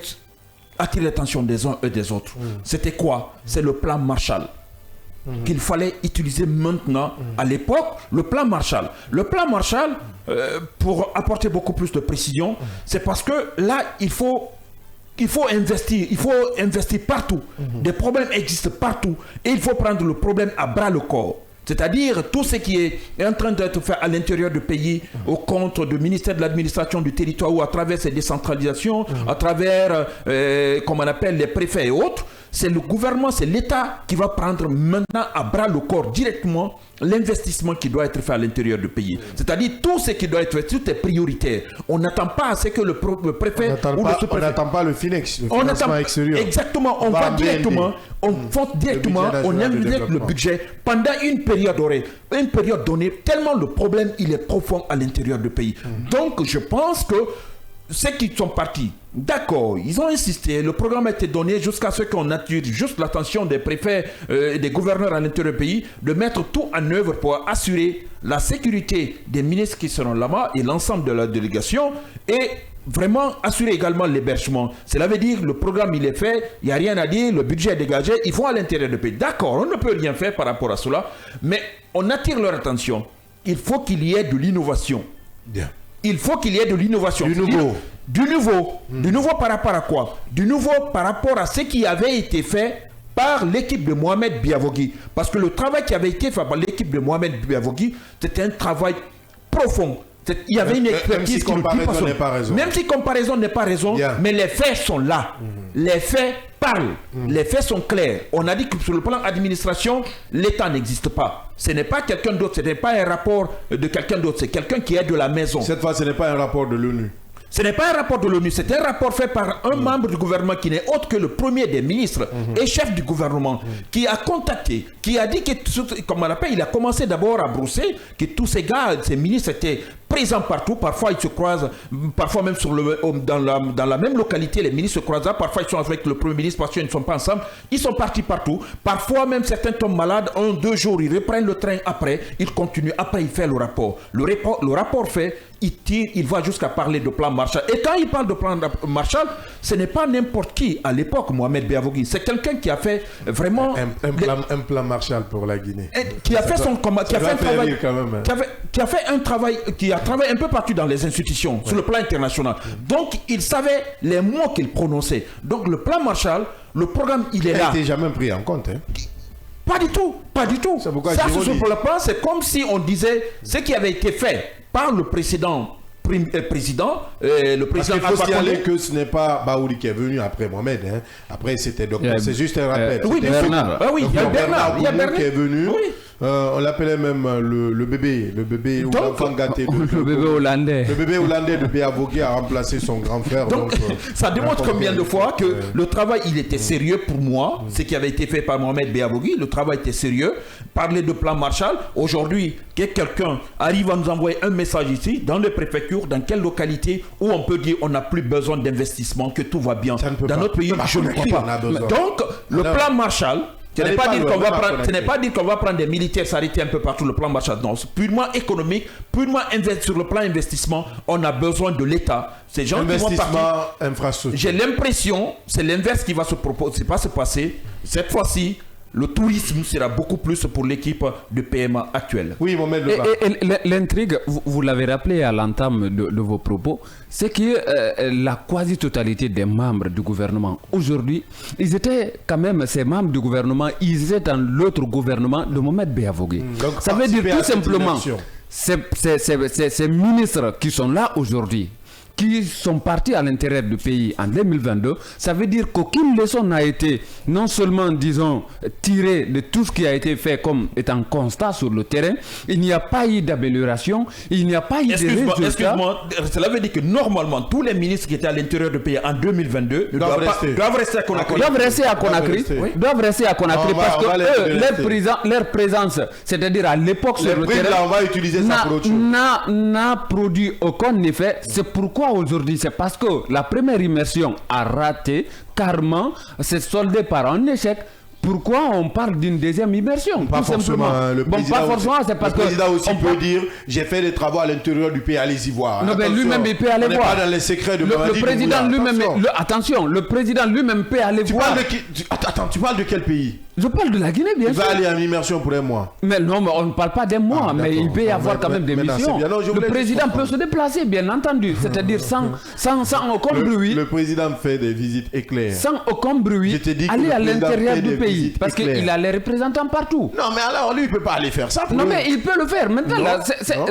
attirer l'attention des uns et des autres. C'était quoi? C'est le plan Marshall qu'il fallait utiliser maintenant. À l'époque, le plan Marshall. Le plan Marshall, pour apporter beaucoup plus de précision, c'est parce que là, il faut investir partout. Des problèmes existent partout. Et il faut prendre le problème à bras le corps. C'est-à-dire tout ce qui est en train d'être fait à l'intérieur du pays, au compte du ministère de l'administration du territoire, ou à travers ces décentralisations, à travers, comme on appelle, les préfets et autres. C'est le gouvernement, c'est l'État qui va prendre maintenant à bras le corps directement l'investissement qui doit être fait à l'intérieur du pays. C'est-à-dire tout ce qui doit être fait, tout est prioritaire. On n'attend pas à ce que le préfet ou le sous-préfet...
On n'attend pas le financement extérieur.
Exactement, on va directement, on investe le budget pendant une période donnée, tellement le problème il est profond à l'intérieur du pays. Donc je pense que ceux qui sont partis, d'accord, ils ont insisté, le programme a été donné jusqu'à ce qu'on attire juste l'attention des préfets et des gouverneurs à l'intérieur du pays, de mettre tout en œuvre pour assurer la sécurité des ministres qui seront là-bas et l'ensemble de la délégation, et vraiment assurer également l'hébergement. Cela veut dire le programme il est fait, il n'y a rien à dire, le budget est dégagé, ils vont à l'intérieur du pays. D'accord, on ne peut rien faire par rapport à cela, mais on attire leur attention. Il faut qu'il y ait de l'innovation.
Bien.
Il faut qu'il y ait de l'innovation.
Du nouveau.
Du nouveau par rapport à quoi? Du nouveau par rapport à ce qui avait été fait par l'équipe de Mohamed Biavogui. Parce que le travail qui avait été fait par l'équipe de Mohamed Biavogui, c'était un travail profond. Il y avait une expertise qui
comparaison n'est pas raison.
Même si comparaison n'est pas raison, mais les faits sont là. Les faits parlent. Les faits sont clairs. On a dit que sur le plan administration, l'État n'existe pas. Ce n'est pas quelqu'un d'autre, ce n'est pas un rapport de quelqu'un d'autre, c'est quelqu'un qui est de la maison.
Cette fois, ce n'est pas un rapport de l'ONU.
Ce n'est pas un rapport de l'ONU, c'est un rapport fait par un membre du gouvernement qui n'est autre que le premier des ministres et chef du gouvernement, qui a contacté, qui a dit que, comme on appelle, il a commencé d'abord à brousser, que tous ces gars, ces ministres étaient présents partout, parfois ils se croisent, parfois même dans la même localité, les ministres se croisent, parfois ils sont avec le premier ministre parce qu'ils ne sont pas ensemble, ils sont partis partout, parfois même certains tombent malades, 1-2 jours, ils reprennent le train après, ils continuent, après il fait le rapport. Le rapport fait, il va jusqu'à parler de plan Marshall. Et quand il parle de plan Marshall, ce n'est pas n'importe qui à l'époque, Mohamed Biavogui. C'est quelqu'un qui a fait vraiment...
Un plan Marshall pour la Guinée.
Qui a fait un travail un peu partout dans les institutions, sur le plan international. Donc, il savait les mots qu'il prononçait. Donc, le plan Marshall, le programme, il est là.
Il n'était jamais pris en compte.
Pas du tout, pas du tout.
C'est pourquoi
Ça,
Giro
sur
dit.
le plan, c'est comme si on disait ce qui avait été fait par le précédent président, le
Parce
président
qu'il faut
Alpha
signaler
Condé.
que ce n'est pas Baouri qui est venu après Mohamed. Hein. Après, c'était docteur. C'est juste un rappel.
Oui,
C'était
Bernard. Ah oui, il y a Bernard. Il y a
Goumou
Bernard
qui est venu.
Oui.
On l'appelait même le bébé ou
Donc,
l'enfant gâté.
Le bébé hollandais.
Le bébé hollandais de Béavogui a remplacé son grand frère.
Donc, ça démontre combien de fois que le travail, il était sérieux pour moi, ce qui avait été fait par Mohamed Béavogui, le travail était sérieux. Parler de plan Marshall, aujourd'hui, que quelqu'un arrive à nous envoyer un message ici, dans les préfectures, dans quelle localité, où on peut dire on n'a plus besoin d'investissement, que tout va bien.
Ça ne peut
Dans
pas.
notre pays,
Mais
je ne
Conakry,
crois
on a
pas.
besoin.
Donc, le
Alors,
plan Marshall, ce n'est pas, dire qu'on va prendre,
Conakry.
ce n'est pas dire qu'on va prendre des militaires s'arrêter un peu partout, le plan Marshall. Non, c'est purement économique, purement sur le plan investissement, on a besoin de l'État. Ces gens qui vont partir.
Investissement, infrastructure.
J'ai l'impression, c'est l'inverse qui va se proposer, pas se passer. Cette fois-ci, le tourisme sera beaucoup plus pour l'équipe de PMA actuelle.
Oui, Mohamed Leba.
Et l'intrigue, vous l'avez rappelé à l'entame de vos propos, c'est que la quasi-totalité des membres du gouvernement, aujourd'hui, ils étaient quand même, ces membres du gouvernement, ils étaient dans l'autre gouvernement de Mohamed Béavogui.
Donc,
Ça veut dire
participer à
tout
cette
simplement,
immersion.
ces ministres qui sont là aujourd'hui, qui sont partis à l'intérieur du pays en 2022, ça veut dire qu'aucune leçon n'a été non seulement, disons, tirée de tout ce qui a été fait comme étant constat sur le terrain, il n'y a pas eu d'amélioration, il n'y a pas eu de résultats.
Excuse-moi, cela veut dire que normalement, tous les ministres qui étaient à l'intérieur du pays en 2022 doivent rester à Conakry.
Doivent rester à Conakry, doivent rester à Conakry parce que leur présence, c'est-à-dire à l'époque sur le terrain,
on va utiliser ça pour autre chose.
n'a produit aucun effet. C'est pourquoi aujourd'hui, c'est parce que la première immersion a raté, carrément, c'est soldé par un échec. Pourquoi on parle d'une deuxième immersion?
Pas
tout
forcément.
simplement.
Le président
pas forcément, c'est parce
le président aussi
on
peut dire j'ai fait des travaux à l'intérieur du pays, allez-y voir.
Non, mais lui-même il peut aller voir.
On n'est pas dans les secrets de
le président lui-même.
Attention.
Le président lui-même peut aller
Tu
voir.
parles de qui? Attends, tu parles de quel pays?
Je parle de la Guinée, bien
Il
sûr.
va aller en immersion pour un mois.
Mais non, mais on ne parle pas d'un mois,
Ah,
mais il peut y
d'accord.
avoir quand même des
Maintenant,
missions.
c'est bien. Non, je
Le
voulais
président
juste
peut se déplacer, bien entendu, c'est-à-dire sans aucun bruit.
Le président fait des visites éclair.
Sans aucun bruit,
Je t'ai dit que
aller
le
à
président
l'intérieur
fait
du
des
pays.
visites
Parce
éclair.
qu'il a les représentants partout.
Non, mais alors lui, il ne peut pas aller faire ça.
Non, mais il peut le faire. Maintenant,
Non,
là,
non.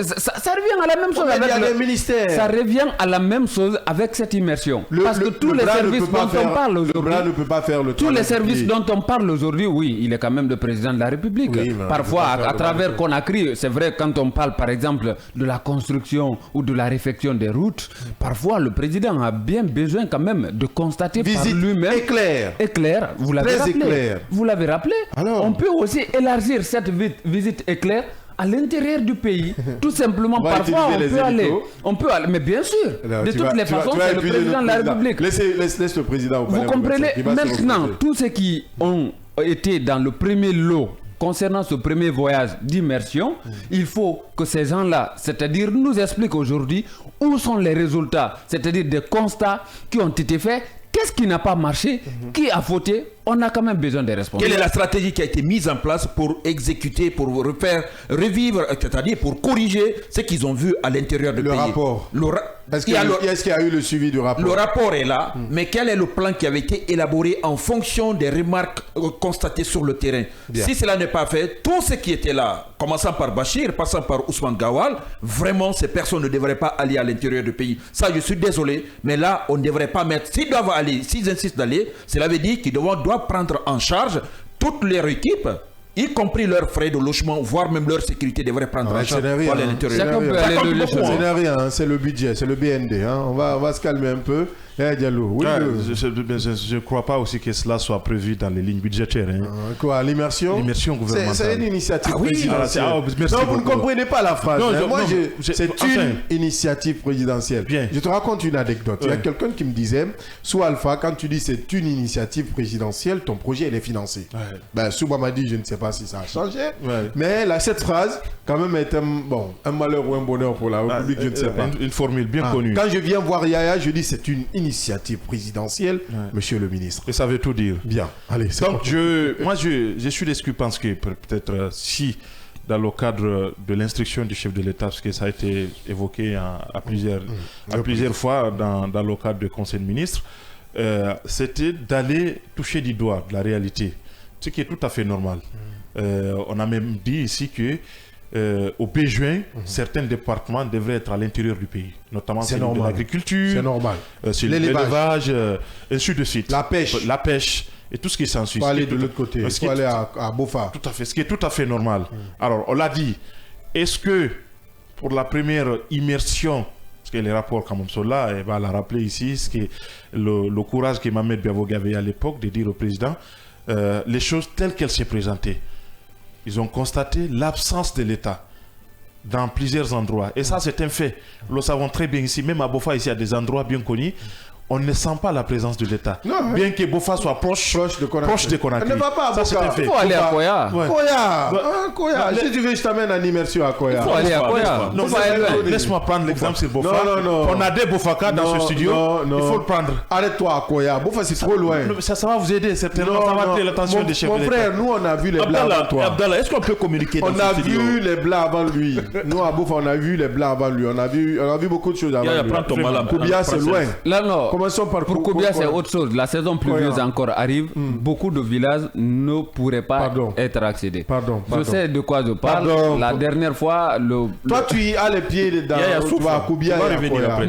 ça revient à la même chose
Mais il y a
avec
des ministères.
Ça revient à la même chose avec cette immersion. Parce que tous les services dont on parle
Le
aujourd'hui,
bras ne peut pas faire le
tous
travail
les
du
services
pied.
dont on parle aujourd'hui, oui, il est quand même le président de la République.
Oui, mais
Parfois,
il peut pas faire
à
le
travers
mal.
Conakry, c'est vrai, quand on parle par exemple de la construction ou de la réfection des routes, parfois le président a bien besoin quand même de constater par
Visite
lui-même.
éclair.
Vous l'avez
Très
rappelé.
éclair.
Vous l'avez rappelé.
Alors
On peut aussi élargir cette visite éclair à l'intérieur du pays. Tout simplement,
On va
parfois
utiliser les
on peut aller, mais bien sûr,
Alors,
de
tu
toutes
vas-
les
tu vas-
façons,
tu vas
c'est le
épuiser
président de la
président.
République.
Laisse le président au palais
Vous comprenez
il va se
maintenant,
reposer.
tous ceux qui ont été dans le premier lot concernant ce premier voyage d'immersion, il faut que ces gens-là, c'est-à-dire nous expliquent aujourd'hui où sont les résultats, c'est-à-dire des constats qui ont été faits. Qu'est-ce qui n'a pas marché? Qui a fauté? On a quand même besoin des responsables.
Quelle est la stratégie qui a été mise en place pour exécuter, pour revivre, c'est-à-dire pour corriger ce qu'ils ont vu à l'intérieur du
Le
pays?
rapport. Est-ce
Il y a
qu'il y a eu le suivi du rapport?
Le rapport est là, mais quel est le plan qui avait été élaboré en fonction des remarques constatées sur le terrain?
Bien.
Si cela n'est pas fait, tout ce qui était là, commençant par Bachir, passant par Ousmane Gawal, vraiment ces personnes ne devraient pas aller à l'intérieur du pays. Ça, je suis désolé, mais là, on ne devrait pas mettre. S'ils doivent aller, s'ils insistent d'aller, cela veut dire qu'ils doivent prendre en charge toute leur équipe, y compris leurs frais de logement, voire même leur sécurité devrait prendre en charge pour aller à l'intérieur.
Chacun peut aller
compte
le
beaucoup,
laisser.
Ce n'est rien, hein, c'est le budget, c'est le BND. Hein. On va se calmer un peu. Diallo, oui,
Je ne crois pas aussi que cela soit prévu dans les lignes budgétaires. Hein.
quoi, l'immersion?
L'immersion gouvernementale.
C'est une initiative
Ah oui,
présidentielle.
merci
Non, vous ne
beaucoup.
comprenez pas la phrase.
Non,
hein. C'est
enfin,
une initiative présidentielle.
Bien.
Je te raconte une anecdote. Il y a
Ouais.
quelqu'un qui me disait, sous Alpha, quand tu dis c'est une initiative présidentielle, ton projet il est financé.
Ouais.
Ben, Souba m'a dit, je ne sais pas si ça a changé,
Ouais.
mais là, cette phrase, quand même, est un malheur ou un bonheur pour la République, je ne sais pas.
Une formule bien
Ah,
connue.
Quand je viens voir Yaya, je dis c'est une initiative présidentielle, monsieur le ministre.
Et ça veut tout dire.
Bien, allez, c'est
Donc,
parti.
je suis de ceux qui pensent que peut-être si, dans le cadre de l'instruction du chef de l'État, parce que ça a été évoqué à plusieurs fois dans le cadre du Conseil de ministres, c'était d'aller toucher du doigt de la réalité, ce qui est tout à fait normal. On a même dit ici que au juin, certains départements devraient être à l'intérieur du pays, notamment celui de l'agriculture,
c'est normal,
l'élevage, ainsi de suite.
La pêche
et tout ce qui s'ensuit.
Il faut aller de l'autre côté, il faut aller à Bofa.
Tout à fait, ce qui est tout à fait normal. Alors, on l'a dit, est-ce que pour la première immersion, parce que les rapports quand même sont là, et va la rappeler ici, ce qui est le courage que Mohamed Biavogi avait à l'époque de dire au président, les choses telles qu'elles s'est présentées. Ils ont constaté l'absence de l'État dans plusieurs endroits. Et ça, c'est un fait. Nous le savons très bien ici, même à Bofa, ici, à des endroits bien connus, on ne sent pas la présence de l'État. Bien que Bofa soit proche de Conakry.
Ne va pas à Bofa.
Ça,
il faut aller à Koya.
Koya. Si tu veux, je t'amène en immersion à Koya.
Il faut aller à Koya.
Laisse-moi prendre l'exemple sur Bofa.
Non.
On a des Bofaka dans ce studio. Il faut le prendre.
Arrête-toi à Koya. Bofa, c'est trop loin.
Ça va vous aider, certainement. Ça va attirer l'attention des chefs de l'État.
Mon frère, nous, on a vu les Blancs avant toi.
Abdallah, est-ce qu'on peut communiquer dans ce studio?
On a vu les Blancs avant lui. Nous, à Bofa, on a vu les Blancs avant lui. On a vu beaucoup de choses avant lui.
Prends ton mal.
Koubia, c'est loin.
Là, non.
Commençons par
Koubia, c'est autre chose. La saison pluvieuse encore arrive. Beaucoup de villages ne pourraient pas être accédés.
Pardon.
Je sais de quoi je parle. La dernière fois,
toi, tu as les pieds dedans. Tu vas à Koubia et à Koya.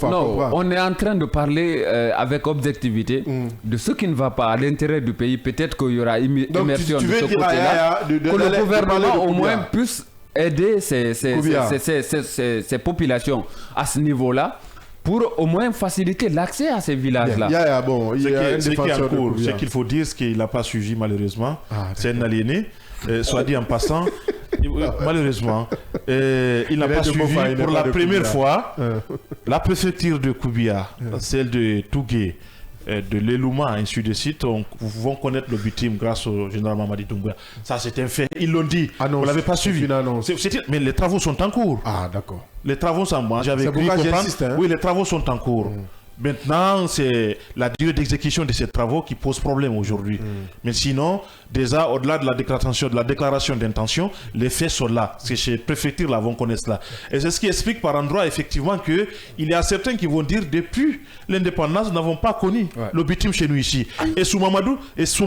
Non, on est en train de parler avec objectivité de ce qui ne va pas à l'intérieur du pays. Peut-être qu'il y aura immersion de ce côté-là. Que le gouvernement au moins puisse aider ces populations à ce niveau-là, pour au moins faciliter l'accès à ces villages-là.
Ce qu'il faut dire, ce qu'il n'a pas suivi malheureusement, c'est un aliéné, soit dit en passant, malheureusement, il n'a pas suivi pour la première fois la préfecture de Koubia, celle de Tougué, de l'Elouma, ainsi de suite, vont connaître le victime grâce au général Mamadi Doumbouya. Ça, c'est un fait. Ils l'ont dit. Vous ne l'avez pas suivi. Mais les travaux sont en cours.
Ah, d'accord.
Les travaux sont en cours. J'avais cru comprendre. Oui, les travaux sont en cours. Maintenant, c'est la durée d'exécution de ces travaux qui pose problème aujourd'hui. Mais sinon, déjà, au-delà de la déclaration d'intention, les faits sont là. C'est chez les préfectures, là, vont connaître cela. Et c'est ce qui explique par endroit, effectivement, qu'il y a certains qui vont dire, depuis l'indépendance, nous n'avons pas connu le bitume chez nous ici. Et sous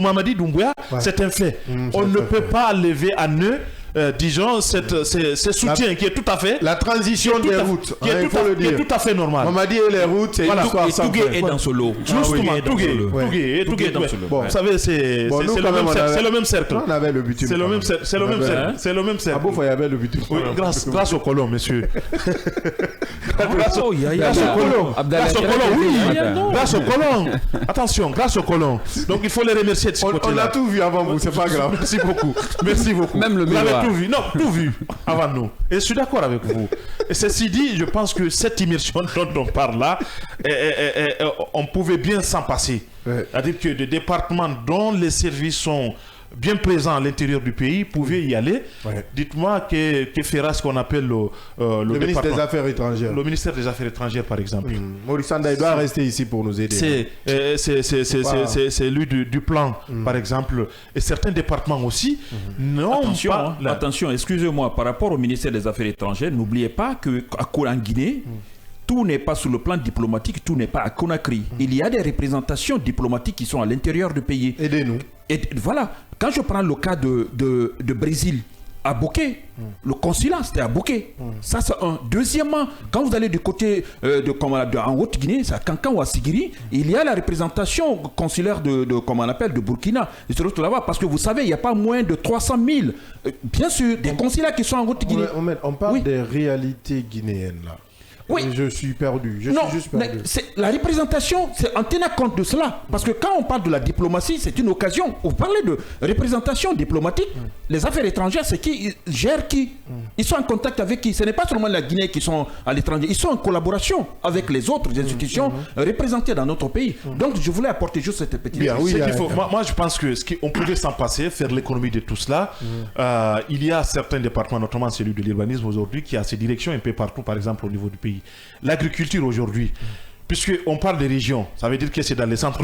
Mamadi Doumbouya, c'est un fait. On ne peut pas lever à nœud disons, ce soutien qui est tout à fait...
La transition des routes,
qui est tout à fait normal.
Mamadi et les routes, c'est une histoire sans
Tougué est dans ce lot.
Justement, Tougué est dans ce lot. Vous savez, c'est le même cercle.
On avait le bitume.
C'est le même cercle.
À Bofa, il y avait le bitume.
Grâce au colon, monsieur. Grâce au colon. Attention, grâce au colon. Donc, il faut les remercier de ce côté-là.
On a tout vu avant vous, c'est pas grave.
Merci beaucoup. Merci beaucoup.
Même le miroir.
Tout vu avant nous. Et je suis d'accord avec vous. Et ceci dit, je pense que cette immersion dont on parle là, on pouvait bien s'en passer. C'est-à-dire que des départements dont les services sont bien présents à l'intérieur du pays pouvaient y aller. Dites-moi que fera ce qu'on appelle le
ministre des Affaires étrangères.
Le ministère des Affaires étrangères, par exemple.
Maurice Sanda, il doit rester ici pour nous aider.
C'est lui du plan, par exemple. Et certains départements aussi n'ont pas...
Attention, excusez-moi, par rapport au ministère des Affaires étrangères, n'oubliez pas qu'en Guinée, tout n'est pas sur le plan diplomatique, tout n'est pas à Conakry. Il y a des représentations diplomatiques qui sont à l'intérieur du pays.
Aidez-nous.
Et voilà, quand je prends le cas de Brésil, à Boké, le consulat c'était à Boké. Ça c'est un. Deuxièmement, quand vous allez du côté en Haute-Guinée, c'est à Kankan ou à Sigiri, il y a la représentation consulaire de Burkina. Ils se retrouvent là-bas parce que vous savez, il n'y a pas moins de 300 000, bien sûr, des consulats qui sont en Haute-Guinée.
On parle des réalités guinéennes là. Oui. Je suis perdu. Je suis juste perdu.
La représentation, c'est en tenant compte de cela. Parce que quand on parle de la diplomatie, c'est une occasion. Vous parlez de représentation diplomatique. Les affaires étrangères, c'est qui gère qui. Ils sont en contact avec qui. Ce n'est pas seulement la Guinée qui sont à l'étranger. Ils sont en collaboration avec les autres institutions représentées dans notre pays. Donc, je voulais apporter juste cette petite...
Moi, je pense qu'on pouvait s'en passer, faire l'économie de tout cela. Il y a certains départements, notamment celui de l'urbanisme aujourd'hui, qui a ses directions un peu partout, par exemple, au niveau du pays. L'agriculture aujourd'hui, puisqu'on parle des régions, ça veut dire que c'est dans les centres.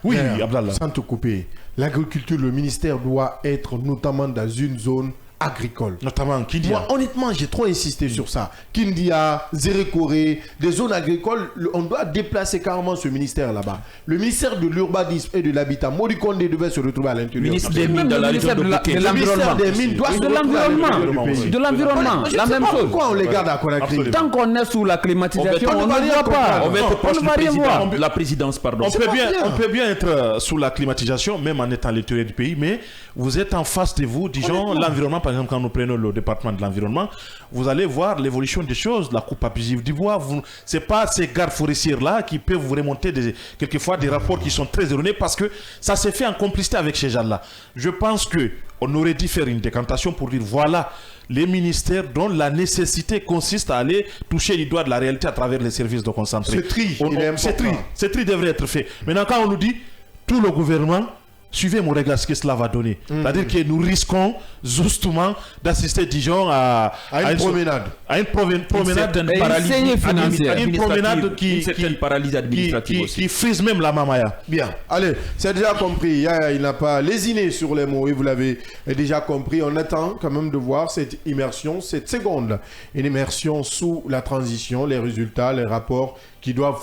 Oui, Abdallah. Sans te couper, l'agriculture, le ministère doit être notamment dans une zone agricoles.
Notamment Kindia.
Moi, honnêtement, j'ai trop insisté sur ça. Kindia, Zérékoré, des zones agricoles, on doit déplacer carrément ce ministère là-bas. Le ministère de l'urbanisme et de l'habitat, Modi Kondé devait se retrouver à l'intérieur.
Ministre des Mines dans la région de Bouquet.
Le ministère des Mines doit se retrouver à l'intérieur du pays.
De l'environnement, la même chose.
Pourquoi on les garde à Conakry?
Tant qu'on est sous la climatisation, on ne voit pas.
On va être proche
ne va rien voir.
la présidence, pardon.
On peut bien être sous la climatisation, même en étant à l'intérieur du pays, mais vous êtes en face de vous, disons, l'environnement, par exemple, quand nous prenons le département de l'environnement, vous allez voir l'évolution des choses, la coupe abusive du bois. Ce n'est pas ces gardes forestiers-là qui peuvent vous remonter quelquefois des rapports qui sont très erronés parce que ça s'est fait en complicité avec ces gens-là. Je pense qu'on aurait dû faire une décantation pour dire voilà les ministères dont la nécessité consiste à aller toucher les doigts de la réalité à travers les services de concentré. Ce tri devrait être fait. Maintenant, quand on nous dit tout le gouvernement, suivez mon regard ce que cela va donner. C'est-à-dire que nous risquons justement d'assister, disons, à une promenade. À une promenade
une paralysie financière.
Une promenade qui
paralysie administrative
qui frise même la mamaya.
Bien, allez, c'est déjà compris. Il n'a pas lésiné sur les mots et vous l'avez déjà compris. On attend quand même de voir cette immersion, cette seconde. Une immersion sous la transition, les résultats, les rapports qui doivent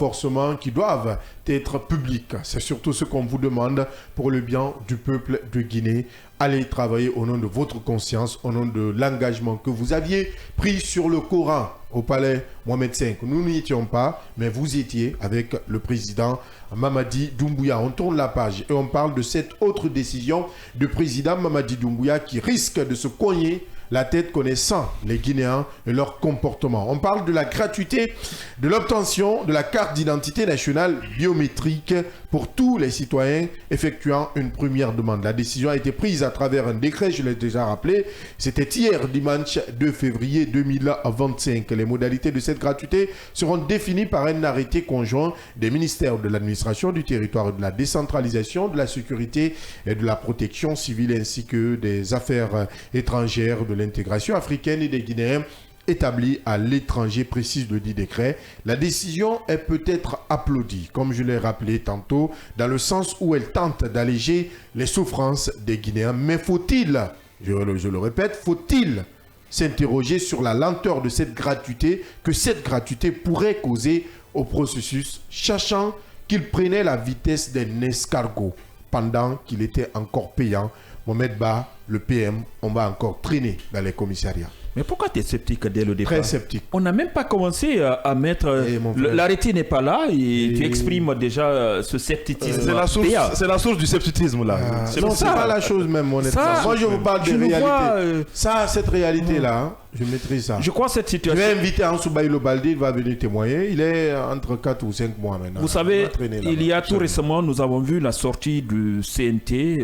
être publics. C'est surtout ce qu'on vous demande pour le bien du peuple de Guinée. Allez travailler au nom de votre conscience, au nom de l'engagement que vous aviez pris sur le Coran au palais Mohamed V. Nous n'y étions pas, mais vous étiez avec le président Mamadi Doumbouya. On tourne la page et on parle de cette autre décision du président Mamadi Doumbouya qui risque de se cogner la tête connaissant les Guinéens et leur comportement. On parle de la gratuité de l'obtention de la carte d'identité nationale biométrique pour tous les citoyens effectuant une première demande. La décision a été prise à travers un décret, je l'ai déjà rappelé. C'était hier, dimanche 2 février 2025. Les modalités de cette gratuité seront définies par un arrêté conjoint des ministères de l'administration du territoire et de la décentralisation, de la sécurité et de la protection civile ainsi que des affaires étrangères, de l'intégration africaine et des Guinéens établis à l'étranger, précise le dit décret. La décision est peut-être applaudie, comme je l'ai rappelé tantôt, dans le sens où elle tente d'alléger les souffrances des Guinéens. Mais faut-il, je le répète, faut-il s'interroger sur la lenteur de cette gratuité que cette gratuité pourrait causer au processus, sachant qu'il prenait la vitesse d'un escargot pendant qu'il était encore payant. Mohamed Ba, le PM, on va encore traîner dans les commissariats.
Mais pourquoi tu es sceptique dès le départ?
Très sceptique.
On n'a même pas commencé à mettre... L'arrêté n'est pas là et tu exprimes déjà ce scepticisme.
C'est la source du scepticisme là.
Non, c'est pas la chose même, honnêtement. Moi, je vous parle des réalités. Cette réalité-là, je maîtrise ça.
Je crois cette situation...
Je vais inviter Ansou Baïlo Baldi, il va venir témoigner. Il est entre 4 ou 5 mois maintenant.
Vous savez, il y a tout récemment, nous avons vu la sortie du CNT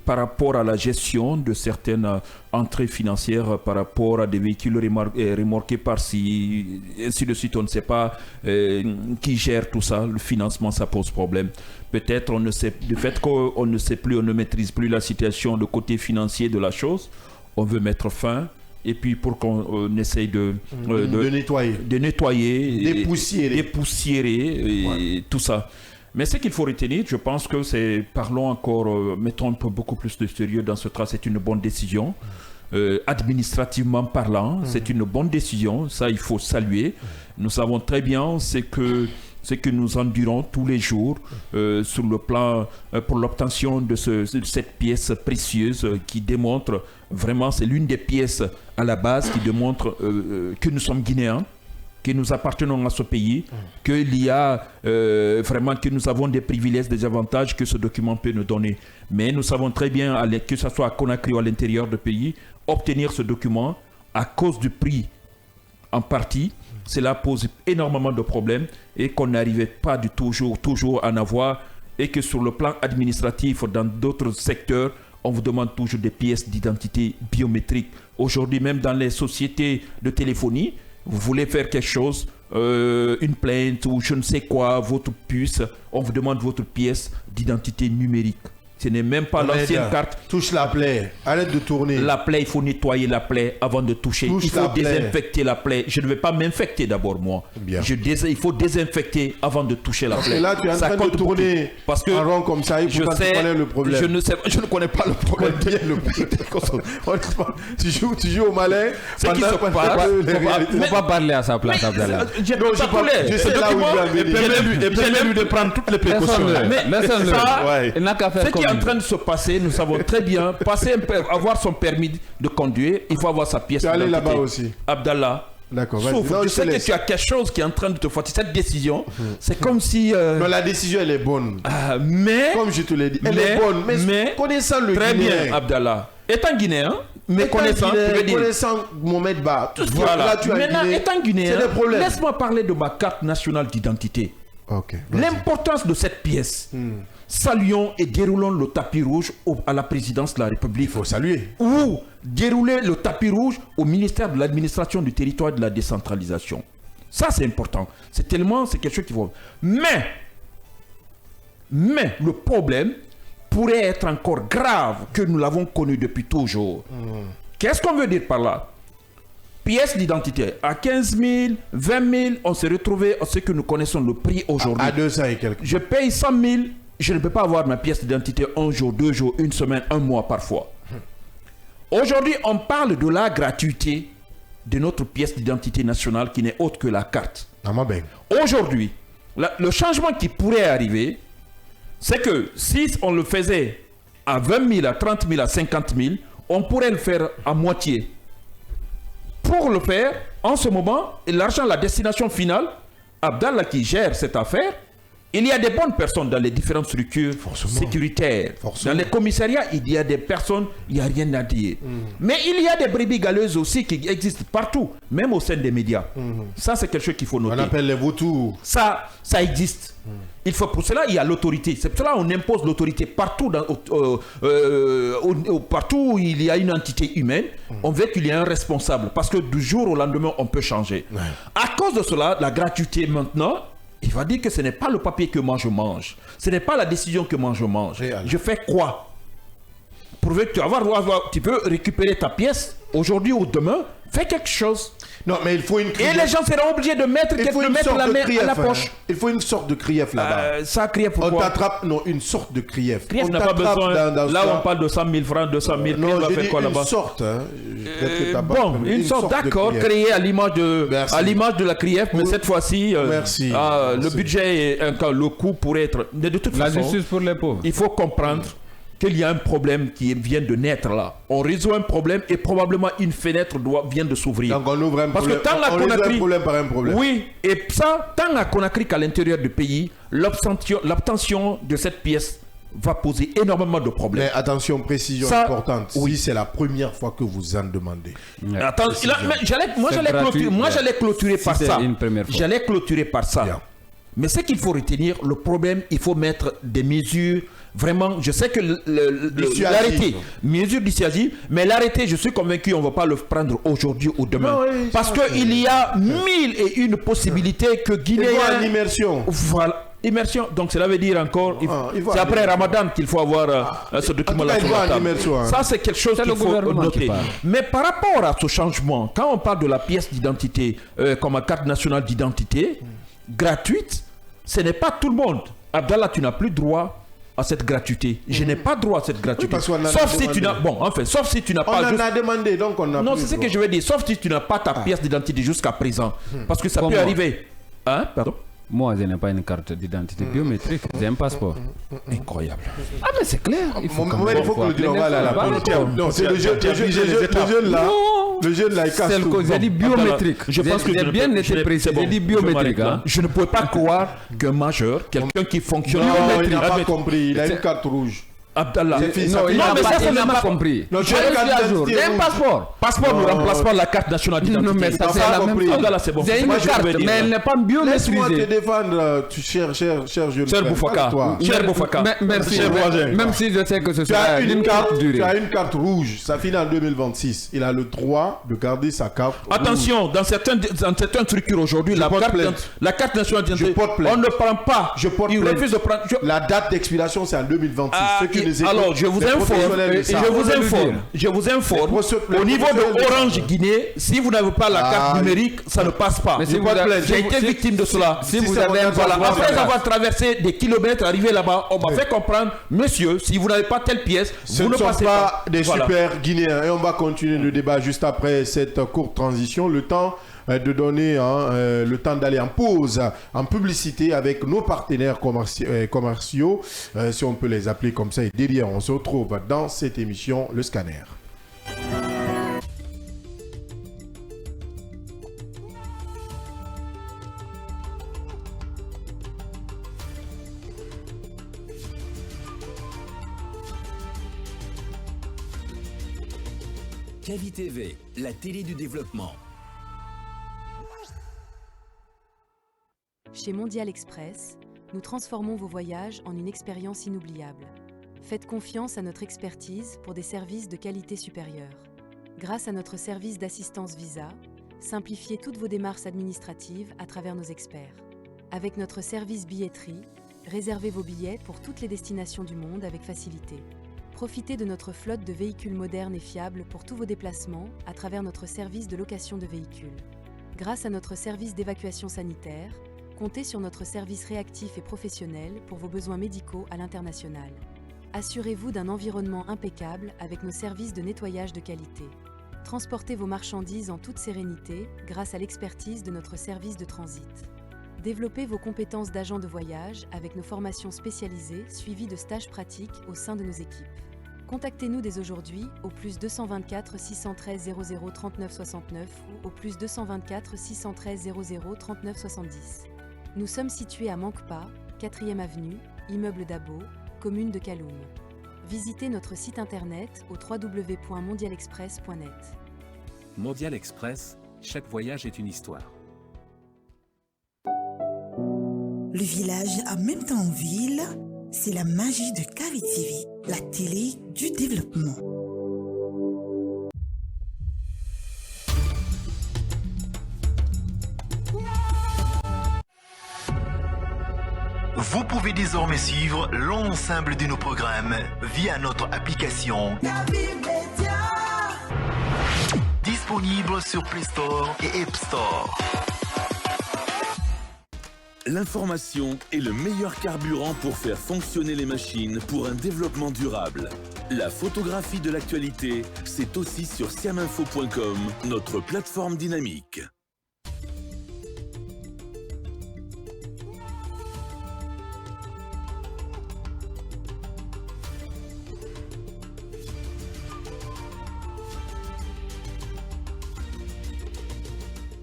par rapport à la gestion de certaines entrées financières par rapport à des véhicules remorqués par-ci, ainsi de suite. On ne sait pas qui gère tout ça. Le financement, ça pose problème. Peut-être on ne sait, du fait qu'on ne sait plus, on ne maîtrise plus la situation, le côté financier de la chose, on veut mettre fin. Et puis pour qu'on essaye de nettoyer, dépoussiérer tout ça. Mais ce qu'il faut retenir, je pense que c'est, parlons encore, mettons un peu beaucoup plus de sérieux dans ce cas, c'est une bonne décision. Administrativement parlant, c'est une bonne décision, ça il faut saluer. Nous savons très bien ce que nous endurons tous les jours sur le plan pour l'obtention de cette pièce précieuse qui démontre vraiment, c'est l'une des pièces à la base qui démontre que nous sommes Guinéens, que nous appartenons à ce pays, qu'il y a vraiment que nous avons des privilèges, des avantages que ce document peut nous donner. Mais nous savons très bien, que ce soit à Conakry ou à l'intérieur du pays, obtenir ce document à cause du prix en partie, cela pose énormément de problèmes et qu'on n'arrivait pas du toujours à en avoir et que sur le plan administratif, dans d'autres secteurs, on vous demande toujours des pièces d'identité biométriques. Aujourd'hui, même dans les sociétés de téléphonie, vous voulez faire quelque chose, une plainte ou je ne sais quoi, votre puce, on vous demande votre pièce d'identité numérique. Ce n'est même pas l'ancienne carte.
Touche la plaie. Arrête de tourner.
La plaie, il faut nettoyer la plaie avant de toucher. Il faut désinfecter la plaie. Je ne vais pas m'infecter d'abord, moi.
Bien.
Il faut désinfecter avant de toucher la plaie.
Et là, tu es en train de tourner
parce que
en rond comme ça. Tu connais le problème.
Je ne connais pas le problème.
Tu joues au malin.
Ce qui se passe.
Il ne faut pas parler à sa place, Abdallah.
Je sais là où il
et permets-lui de prendre toutes les précautions.
Il n'a qu'à faire
ce qui est en train de se passer, nous savons très bien, avoir son permis de conduire, il faut avoir sa pièce d'identité.
Tu es allé là-bas aussi.
Abdallah.
D'accord.
Je sais que tu as quelque chose qui est en train de te faire. Cette décision, c'est comme si.
Non, la décision, elle est bonne.
Mais.
Comme je te l'ai dit, elle est bonne. Mais connaissant le
très
Guinéen.
Bien, Abdallah. Étant Guinéen, mais connaissant
Mohamed Ba.
Voilà.
Là, tu as
maintenant, étant Guinéen, laisse-moi parler de ma carte nationale d'identité.
Okay,
l'importance de cette pièce. Saluons et déroulons le tapis rouge à la présidence de la République.
Il faut saluer.
Ou dérouler le tapis rouge au ministère de l'administration du territoire et de la décentralisation. Ça, c'est important. C'est quelque chose qu'il faut. Mais le problème pourrait être encore grave que nous l'avons connu depuis toujours. Qu'est-ce qu'on veut dire par là? Pièce d'identité à 15 000, 20 000, on s'est retrouvé à ce que nous connaissons le prix aujourd'hui.
À 200 et quelques.
Je paye 100 000, je ne peux pas avoir ma pièce d'identité un jour, 2 jours, une semaine, un mois parfois. Aujourd'hui, on parle de la gratuité de notre pièce d'identité nationale qui n'est autre que la carte. Aujourd'hui, le changement qui pourrait arriver, c'est que si on le faisait à 20 000, à 30 000, à 50 000, on pourrait le faire à moitié. Pour le faire, en ce moment, l'argent, la destination finale, Abdallah qui gère cette affaire, il y a des bonnes personnes dans les différentes structures sécuritaires. Dans les commissariats, il y a des personnes, il n'y a rien à dire. Mais il y a des brebis galeuses aussi qui existent partout, même au sein des médias. Ça, c'est quelque chose qu'il faut noter.
On appelle les vautours.
Ça existe. Il faut, pour cela, il y a l'autorité. C'est pour cela qu'on impose l'autorité partout, partout où il y a une entité humaine. On veut qu'il y ait un responsable. Parce que du jour au lendemain, on peut changer. À cause de cela, la gratuité maintenant, il va dire que ce n'est pas le papier que moi je mange. Ce n'est pas la décision que moi je mange. Je fais quoi? Prouver que tu peux récupérer ta pièce aujourd'hui ou demain. Fais quelque chose.
Non, mais il faut une
crief. Et les gens seront obligés de mettre la main à la poche.
Il faut une sorte de crief là-bas.
Ça, crief pourquoi?
On t'attrape, non, une sorte de crief.
Crief n'a pas besoin. Là, on parle de 100 000 francs, 200 000.
Non,
va faire quoi là-bas?
Une sorte.
Une sorte, d'accord, créée à l'image de la crief, mais cette fois-ci, le budget, le coût pourrait être. De toute façon,
la justice pour les pauvres.
Il faut comprendre qu'il y a un problème qui vient de naître là. On résout un problème et probablement une fenêtre vient de s'ouvrir.
Donc on ouvre un problème.
Parce que tant la Conakry,
un problème par un problème.
Oui, et ça, tant à Conakry qu'à l'intérieur du pays, l'obtention de cette pièce va poser énormément de problèmes.
Mais attention, précision importante. Oui, c'est la première fois que vous en demandez.
Attends, j'allais clôturer par ça. J'allais clôturer par ça. Bien. Mais ce qu'il faut retenir, le problème, il faut mettre des mesures. Vraiment, je sais que l'arrêté, mesure dissuasive, mais l'arrêté, je suis convaincu, on ne va pas le prendre aujourd'hui ou demain. Oui, parce qu'il y a 1001 possibilités que Guinéens...
Immersion.
Voilà, immersion. Donc cela veut dire encore, c'est après Ramadan qu'il faut avoir ce document-là sur la table. Ça, c'est quelque chose qu'il faut noter. Mais par rapport à ce changement, quand on parle de la pièce d'identité comme carte nationale d'identité, gratuite, ce n'est pas tout le monde. Abdallah, tu n'as plus droit à cette gratuité. Je n'ai pas droit à cette gratuité.
Oui,
sauf si tu n'as sauf si tu n'as pas
on en a demandé, donc on a
non, c'est ce que je veux dire. Sauf si tu n'as pas ta pièce d'identité jusqu'à présent. Parce que ça peut arriver. Hein? Pardon?
Moi, je n'ai pas une carte d'identité biométrique, j'ai un passeport.
Incroyable.
Ah, mais c'est clair.
Il faut que le dire, on va aller à la politique. Non, c'est le jeune là. Le jeune là, il casse tout.
J'ai dit biométrique.
Je pense que j'ai
bien été précis. J'ai dit biométrique.
Je ne pouvais pas croire qu'un majeur, quelqu'un qui fonctionne...
Non, il n'a pas compris. Il a une carte rouge.
Abdallah.
Non, mais ça, c'est même pas compris.
Non, j'ai
un passeport.
Passeport ne remplace pas la carte nationale d'identité.
Non, mais ça, c'est la même chose. J'ai une carte, mais elle n'est pas biométrisée.
Laisse-moi te défendre, cher jeune.
Cher Boufaka.
Merci. Même si je sais que ce sera une carte durée.
Tu as une carte rouge, ça finit en 2026. Il a le droit de garder sa carte rouge.
Attention, dans certaines structures aujourd'hui, la carte nationale d'identité, on ne prend pas.
Je porte plainte. La date d'expiration, c'est en 2026. les écoutes.
Alors, je vous
Les
informe,
professionnels de ça.
je vous informe,
Les
au niveau de
professionnels
Orange
ça.
Guinée, si vous n'avez pas la carte numérique, ça ne passe pas.
Mais si vous
J'ai été victime de cela.
si vous avez un
Voilà,
passeport,
après
ça
avoir traversé des kilomètres, arrivé là-bas, on m'a fait comprendre, monsieur, si vous n'avez pas telle pièce,
Ce
vous
ne
ne
sont
passez
pas
pas.
des
Voilà.
super Guinéens. Et on va continuer le débat juste après cette courte transition. Le temps de donner le temps d'aller en pause, en publicité avec nos partenaires commerciaux, si on peut les appeler comme ça. Et derrière, on se retrouve dans cette émission, Le Scanner.
Cavi TV, la télé du développement.
Chez Mondial Express, nous transformons vos voyages en une expérience inoubliable. Faites confiance à notre expertise pour des services de qualité supérieure. Grâce à notre service d'assistance visa, simplifiez toutes vos démarches administratives à travers nos experts. Avec notre service billetterie, réservez vos billets pour toutes les destinations du monde avec facilité. Profitez de notre flotte de véhicules modernes et fiables pour tous vos déplacements à travers notre service de location de véhicules. Grâce à notre service d'évacuation sanitaire, comptez sur notre service réactif et professionnel pour vos besoins médicaux à l'international. Assurez-vous d'un environnement impeccable avec nos services de nettoyage de qualité. Transportez vos marchandises en toute sérénité grâce à l'expertise de notre service de transit. Développez vos compétences d'agent de voyage avec nos formations spécialisées suivies de stages pratiques au sein de nos équipes. Contactez-nous dès aujourd'hui au plus 224 613 00 39 69 ou au plus 224 613 00 39 70. Nous sommes situés à Mankpa, 4e avenue, immeuble Dabo, commune de Kaloum. Visitez notre site internet au www.mondialexpress.net.
Mondial Express, chaque voyage est une histoire.
Le village en même temps en ville, c'est la magie de Cavi TV, la télé du développement.
Vous pouvez désormais suivre l'ensemble de nos programmes via notre application disponible sur Play Store et App Store.
L'information est le meilleur carburant pour faire fonctionner les machines pour un développement durable. La photographie de l'actualité, c'est aussi sur siaminfo.com, notre plateforme dynamique.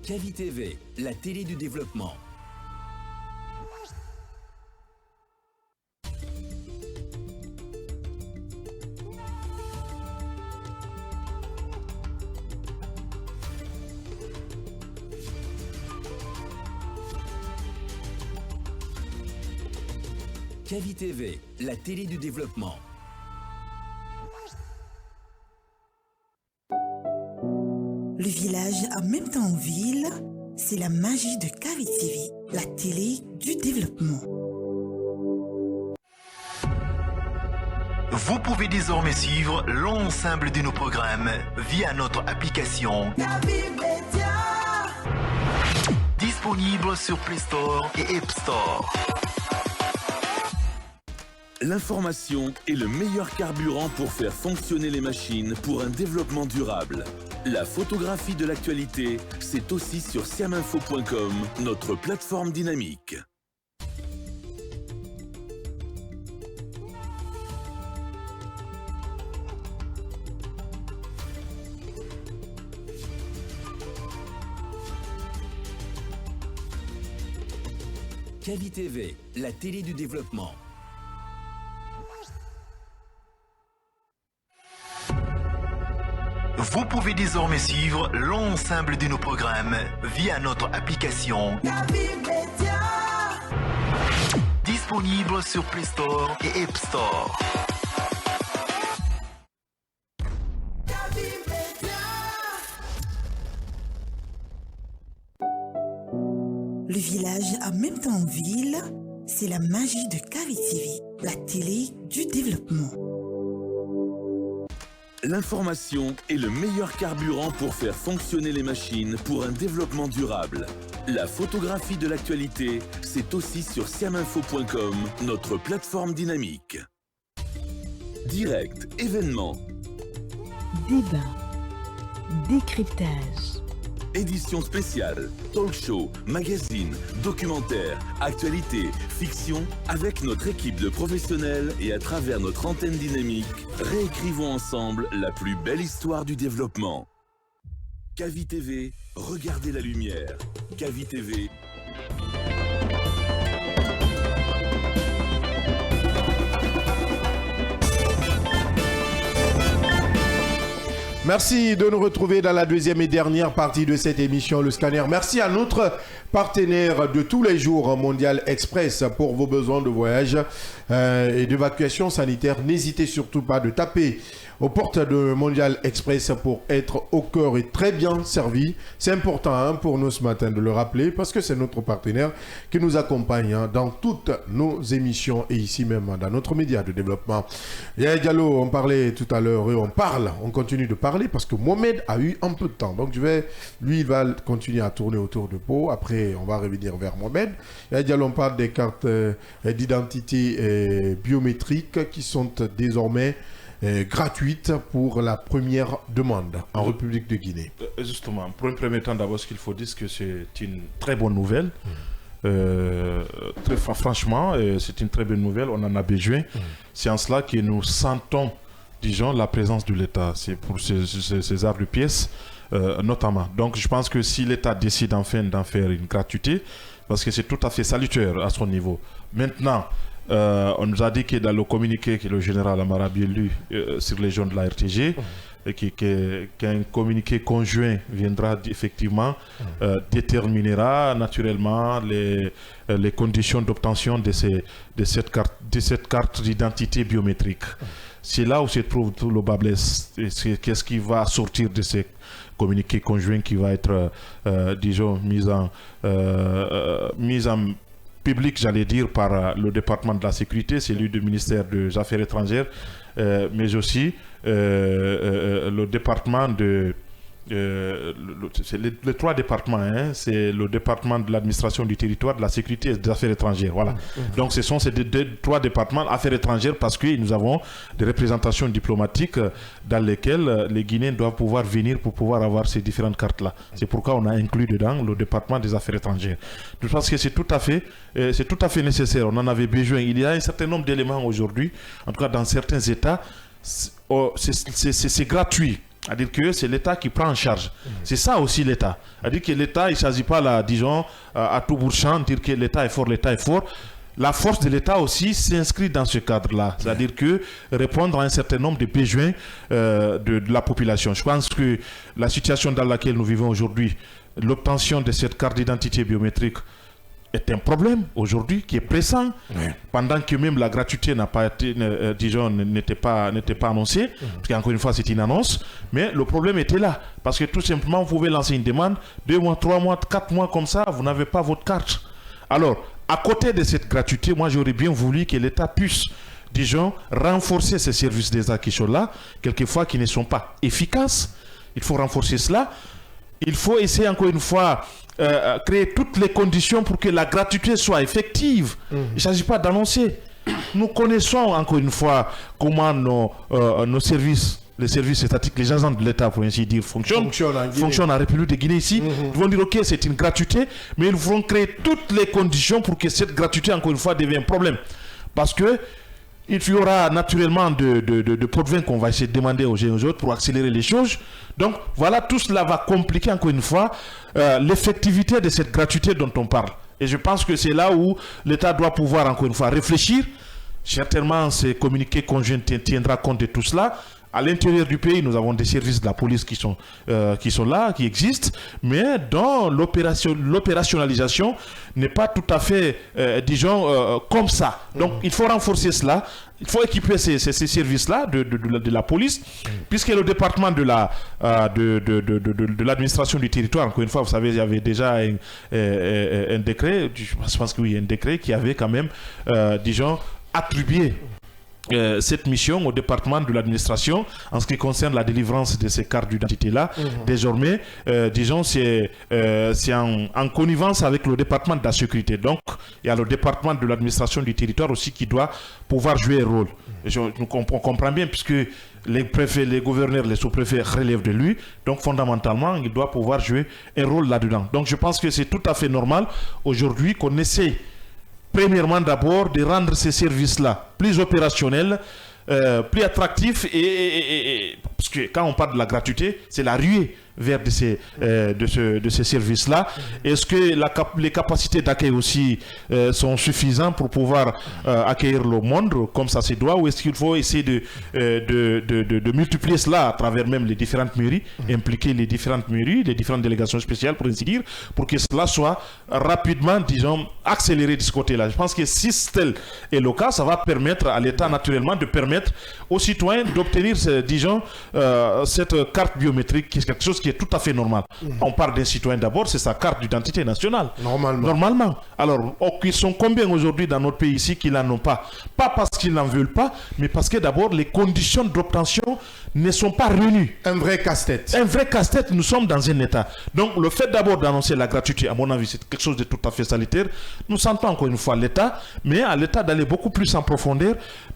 Cavi TV, la télé du développement. Cavi TV, la télé du développement.
Le village en même temps en ville, c'est la magie de Cavi TV, la télé du développement.
Vous pouvez désormais suivre l'ensemble de nos programmes via notre application disponible sur Play Store et App Store.
L'information est le meilleur carburant pour faire fonctionner les machines pour un développement durable. La photographie de l'actualité, c'est aussi sur siaminfo.com, notre plateforme dynamique.
Cavi TV, la télé du développement.
Vous pouvez désormais suivre l'ensemble de nos programmes via notre application disponible sur Play Store et App Store.
Le village en même temps en ville, c'est la magie de Cavi TV, la télé du développement.
L'information est le meilleur carburant pour faire fonctionner les machines pour un développement durable. La photographie de l'actualité, c'est aussi sur siaminfo.com, notre plateforme dynamique. Direct, événement,
débat, décryptage,
édition spéciale, talk show, magazine, documentaire, actualité, fiction, avec notre équipe de professionnels et à travers notre antenne dynamique, réécrivons ensemble la plus belle histoire du développement. Cavi TV, regardez la lumière. Cavi TV.
Merci de nous retrouver dans la deuxième et dernière partie de cette émission, Le Scanner. Merci à notre partenaire de tous les jours, Mondial Express, pour vos besoins de voyage et d'évacuation sanitaire. N'hésitez surtout pas de taper aux portes de Mondial Express pour être au cœur et très bien servi. C'est important pour nous ce matin de le rappeler parce que c'est notre partenaire qui nous accompagne dans toutes nos émissions et ici même dans notre média de développement. Yaya Diallo, on parlait tout à l'heure et on continue de parler parce que Mohamed a eu un peu de temps. Donc lui, il va continuer à tourner autour de Pau. Après, on va revenir vers Mohamed. Yaya Diallo, on parle des cartes d'identité biométriques qui sont désormais gratuite pour la première demande en République de Guinée.
Justement, pour un premier temps, d'abord, ce qu'il faut dire, c'est que c'est une très bonne nouvelle. Franchement, c'est une très bonne nouvelle. On en a besoin. C'est en cela que nous sentons, disons, la présence de l'État. C'est pour ces arts de pièces, notamment. Donc, je pense que si l'État décide enfin d'en faire une gratuité, parce que c'est tout à fait salutaire à son niveau. Maintenant, on nous a dit que dans le communiqué que le général Amara a bien lu sur les gens de la RTG, qu'un communiqué conjoint viendra effectivement déterminera naturellement les conditions d'obtention de cette carte d'identité biométrique. C'est là où se trouve tout le bas blesse. Qu'est-ce qui va sortir de ces communiqués conjoints qui va être, disons, mis en public, j'allais dire, par le département de la sécurité, celui du ministère des Affaires étrangères, mais aussi le département de... c'est les trois départements, c'est le département de l'administration du territoire, de la sécurité et des affaires étrangères. Voilà. Donc ce sont ces trois départements affaires étrangères parce que nous avons des représentations diplomatiques dans lesquelles les Guinéens doivent pouvoir venir pour pouvoir avoir ces différentes cartes-là. C'est pourquoi on a inclus dedans le département des affaires étrangères. Je pense que c'est tout à fait nécessaire. On en avait besoin. Il y a un certain nombre d'éléments aujourd'hui, en tout cas dans certains États, c'est gratuit. C'est-à-dire que c'est l'État qui prend en charge. C'est ça aussi l'État. C'est-à-dire que l'État, il ne s'agit pas là, disons, à tout bout de champ, de dire que l'État est fort, l'État est fort. La force de l'État aussi s'inscrit dans ce cadre-là. C'est-à-dire que répondre à un certain nombre de besoins de la population. Je pense que la situation dans laquelle nous vivons aujourd'hui, l'obtention de cette carte d'identité biométrique, est un problème aujourd'hui qui est pressant, pendant que même la gratuité n'a pas été, disons, n'était pas annoncée, parce qu'encore une fois c'est une annonce, mais le problème était là, parce que tout simplement vous pouvez lancer une demande, 2 mois, 3 mois, 4 mois comme ça, vous n'avez pas votre carte. Alors, à côté de cette gratuité, moi j'aurais bien voulu que l'État puisse, disons, renforcer ces services d'État qui sont là, quelquefois qui ne sont pas efficaces. Il faut renforcer cela. Il faut essayer encore une fois créer toutes les conditions pour que la gratuité soit effective. Il ne s'agit pas d'annoncer. Nous connaissons encore une fois comment nos services, les services étatiques, les agents de l'État, pour ainsi dire, fonctionnent en République de Guinée ici. Ils vont dire, ok, c'est une gratuité, mais ils vont créer toutes les conditions pour que cette gratuité, encore une fois, devienne un problème. Parce que il y aura naturellement de pots de vin qu'on va essayer de demander aux uns et aux autres pour accélérer les choses. Donc voilà, tout cela va compliquer encore une fois l'effectivité de cette gratuité dont on parle. Et je pense que c'est là où l'État doit pouvoir encore une fois réfléchir. Certainement, ces communiqués conjoints tiendra compte de tout cela. À l'intérieur du pays, nous avons des services de la police qui sont là, qui existent, mais dont l'opérationnalisation n'est pas tout à fait, disons, comme ça. Donc, il faut renforcer cela. Il faut équiper ces services-là de la police, puisque le département de l'administration du territoire, encore une fois, vous savez, il y avait déjà un décret, je pense que oui, un décret qui avait quand même, disons, attribué cette mission au département de l'administration en ce qui concerne la délivrance de ces cartes d'identité-là. Désormais, disons, c'est en connivence avec le département de la sécurité. Donc, il y a le département de l'administration du territoire aussi qui doit pouvoir jouer un rôle. On comprend bien, puisque les préfets, les gouverneurs, les sous-préfets relèvent de lui. Donc, fondamentalement, il doit pouvoir jouer un rôle là-dedans. Donc, je pense que c'est tout à fait normal aujourd'hui qu'on essaie premièrement d'abord de rendre ces services-là plus opérationnels, plus attractifs et parce que quand on parle de la gratuité, c'est la ruée vers de ces services-là. Est-ce que les capacités d'accueil aussi sont suffisantes pour pouvoir accueillir le monde comme ça se doit, ou est-ce qu'il faut essayer de multiplier cela à travers même les différentes mairies, impliquer les différentes mairies, les différentes délégations spéciales pour ainsi dire, pour que cela soit rapidement, disons, accéléré de ce côté-là. Je pense que si tel est le cas, ça va permettre à l'État naturellement de permettre aux citoyens d'obtenir, disons, cette carte biométrique, qui est quelque chose qui est tout à fait normal. On parle d'un citoyen d'abord, c'est sa carte d'identité nationale. Normalement. Alors, ils sont combien aujourd'hui dans notre pays ici qui n'en ont pas? Pas parce qu'ils n'en veulent pas, mais parce que d'abord, les conditions d'obtention ne sont pas réunies.
Un vrai casse-tête.
Un vrai casse-tête, nous sommes dans un état. Donc, le fait d'abord d'annoncer la gratuité, à mon avis, c'est quelque chose de tout à fait salutaire. Nous sentons encore une fois l'État, mais à l'État d'aller beaucoup plus en profondeur,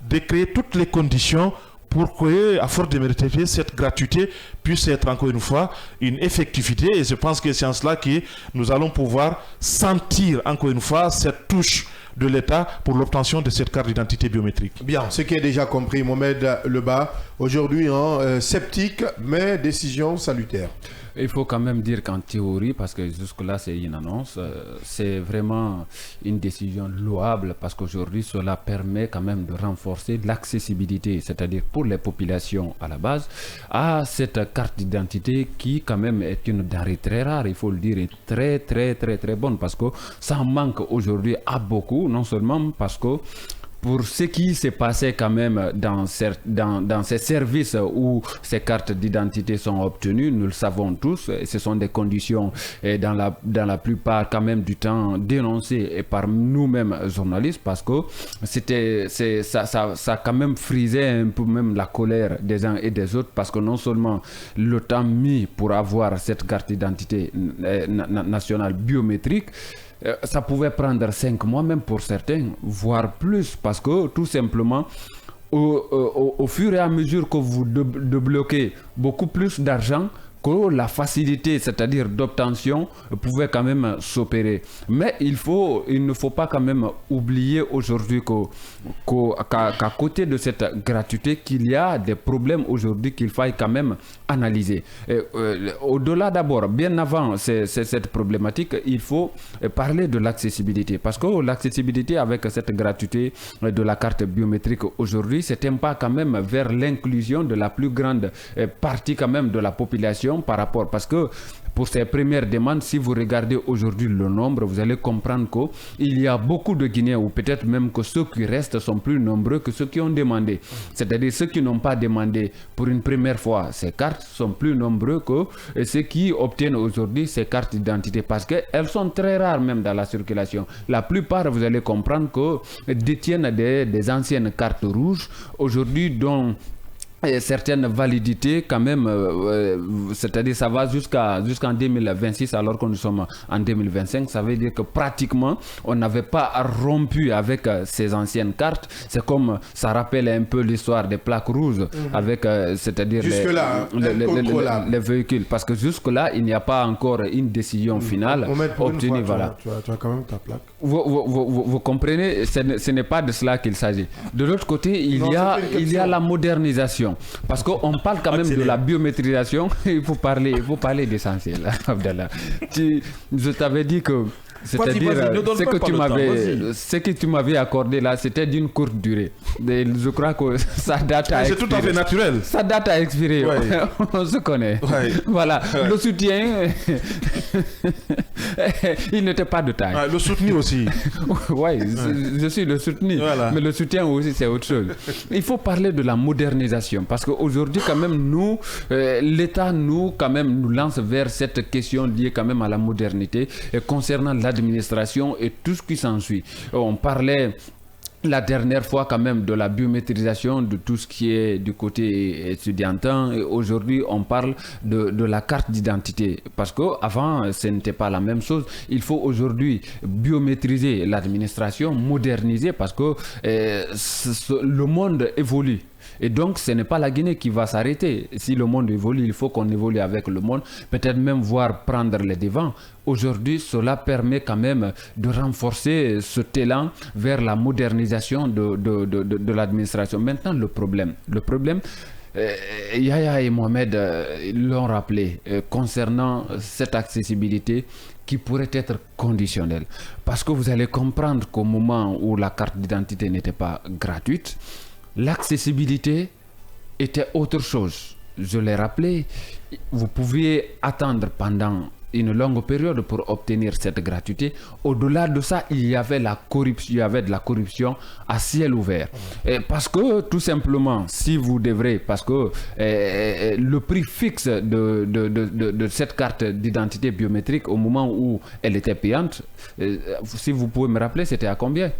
de créer toutes les conditions pour que, à force de mériter, cette gratuité puisse être encore une fois une effectivité. Et je pense que c'est en cela que nous allons pouvoir sentir encore une fois cette touche de l'État pour l'obtention de cette carte d'identité biométrique.
Bien, ce qui est déjà compris, Mohamed Lebas, aujourd'hui sceptique, mais décision salutaire.
Il faut quand même dire qu'en théorie, parce que jusque-là c'est une annonce, c'est vraiment une décision louable parce qu'aujourd'hui cela permet quand même de renforcer l'accessibilité, c'est-à-dire pour les populations à la base, à cette carte d'identité qui quand même est une denrée très rare, il faut le dire, et très bonne parce que ça manque aujourd'hui à beaucoup, non seulement parce que pour ce qui s'est passé quand même dans ces services où ces cartes d'identité sont obtenues, nous le savons tous, ce sont des conditions dans la plupart quand même du temps dénoncées par nous-mêmes journalistes parce que ça quand même frisait un peu même la colère des uns et des autres parce que non seulement le temps mis pour avoir cette carte d'identité nationale biométrique, ça pouvait prendre 5 mois, même pour certains, voire plus, parce que tout simplement, au fur et à mesure que vous débloquez beaucoup plus d'argent, que la facilité, c'est-à-dire d'obtention, pouvait quand même s'opérer. Mais il ne faut pas quand même oublier aujourd'hui qu'à côté de cette gratuité, qu'il y a des problèmes aujourd'hui qu'il faille quand même analyser. Au-delà d'abord, bien avant cette problématique, il faut parler de l'accessibilité. Parce que l'accessibilité avec cette gratuité de la carte biométrique aujourd'hui, c'est un pas quand même vers l'inclusion de la plus grande partie quand même de la population par rapport, parce que pour ces premières demandes, si vous regardez aujourd'hui le nombre, vous allez comprendre qu'il y a beaucoup de Guinéens, ou peut-être même que ceux qui restent sont plus nombreux que ceux qui ont demandé. C'est-à-dire ceux qui n'ont pas demandé pour une première fois ces cartes sont plus nombreux que ceux qui obtiennent aujourd'hui ces cartes d'identité, parce qu'elles sont très rares même dans la circulation. La plupart, vous allez comprendre que détiennent des anciennes cartes rouges, aujourd'hui dont certaines validités quand même, c'est-à-dire ça va jusqu'en 2026 alors que nous sommes en 2025, ça veut dire que pratiquement on n'avait pas rompu avec ces anciennes cartes. C'est comme, ça rappelle un peu l'histoire des plaques rouges avec, c'est-à-dire les véhicules, parce que jusque-là il n'y a pas encore une décision finale obtenue. Voilà.
Tu as quand même ta plaque.
Vous comprenez, ce n'est pas de cela qu'il s'agit. De l'autre côté, il y a la modernisation. Parce qu'on parle quand même de la biométrisation, il faut parler d'essentiel, Abdallah. Je t'avais dit que, c'est-à-dire, ce que tu m'avais accordé là, c'était d'une courte durée. Et je crois que ça date à expirer.
C'est tout à fait naturel.
Ça date à expirer, ouais. On se connaît. Ouais. Voilà, ouais. Le soutien, il n'était pas de taille.
Le soutenu aussi.
Oui, je suis le soutenu, voilà. Mais le soutien aussi c'est autre chose. Il faut parler de la modernisation, parce qu'aujourd'hui quand même nous, l'État quand même nous lance vers cette question liée quand même à la modernité concernant l'administration et tout ce qui s'ensuit. On parlait la dernière fois quand même de la biométrisation de tout ce qui est du côté étudiantin. Et aujourd'hui, on parle de la carte d'identité. Parce qu'avant, ce n'était pas la même chose. Il faut aujourd'hui biométriser l'administration, moderniser parce que le monde évolue. Et donc, ce n'est pas la Guinée qui va s'arrêter. Si le monde évolue, il faut qu'on évolue avec le monde, peut-être même voir prendre les devants. Aujourd'hui, cela permet quand même de renforcer cet élan vers la modernisation de l'administration. Maintenant, le problème, Yaya et Mohamed l'ont rappelé, concernant cette accessibilité qui pourrait être conditionnelle. Parce que vous allez comprendre qu'au moment où la carte d'identité n'était pas gratuite, l'accessibilité était autre chose. Je l'ai rappelé, vous pouviez attendre pendant une longue période pour obtenir cette gratuité. Au-delà de ça, il y avait de la corruption à ciel ouvert. Et parce que, tout simplement, si vous devrez, parce que le prix fixe de cette carte d'identité biométrique au moment où elle était payante, si vous pouvez me rappeler, c'était à combien ?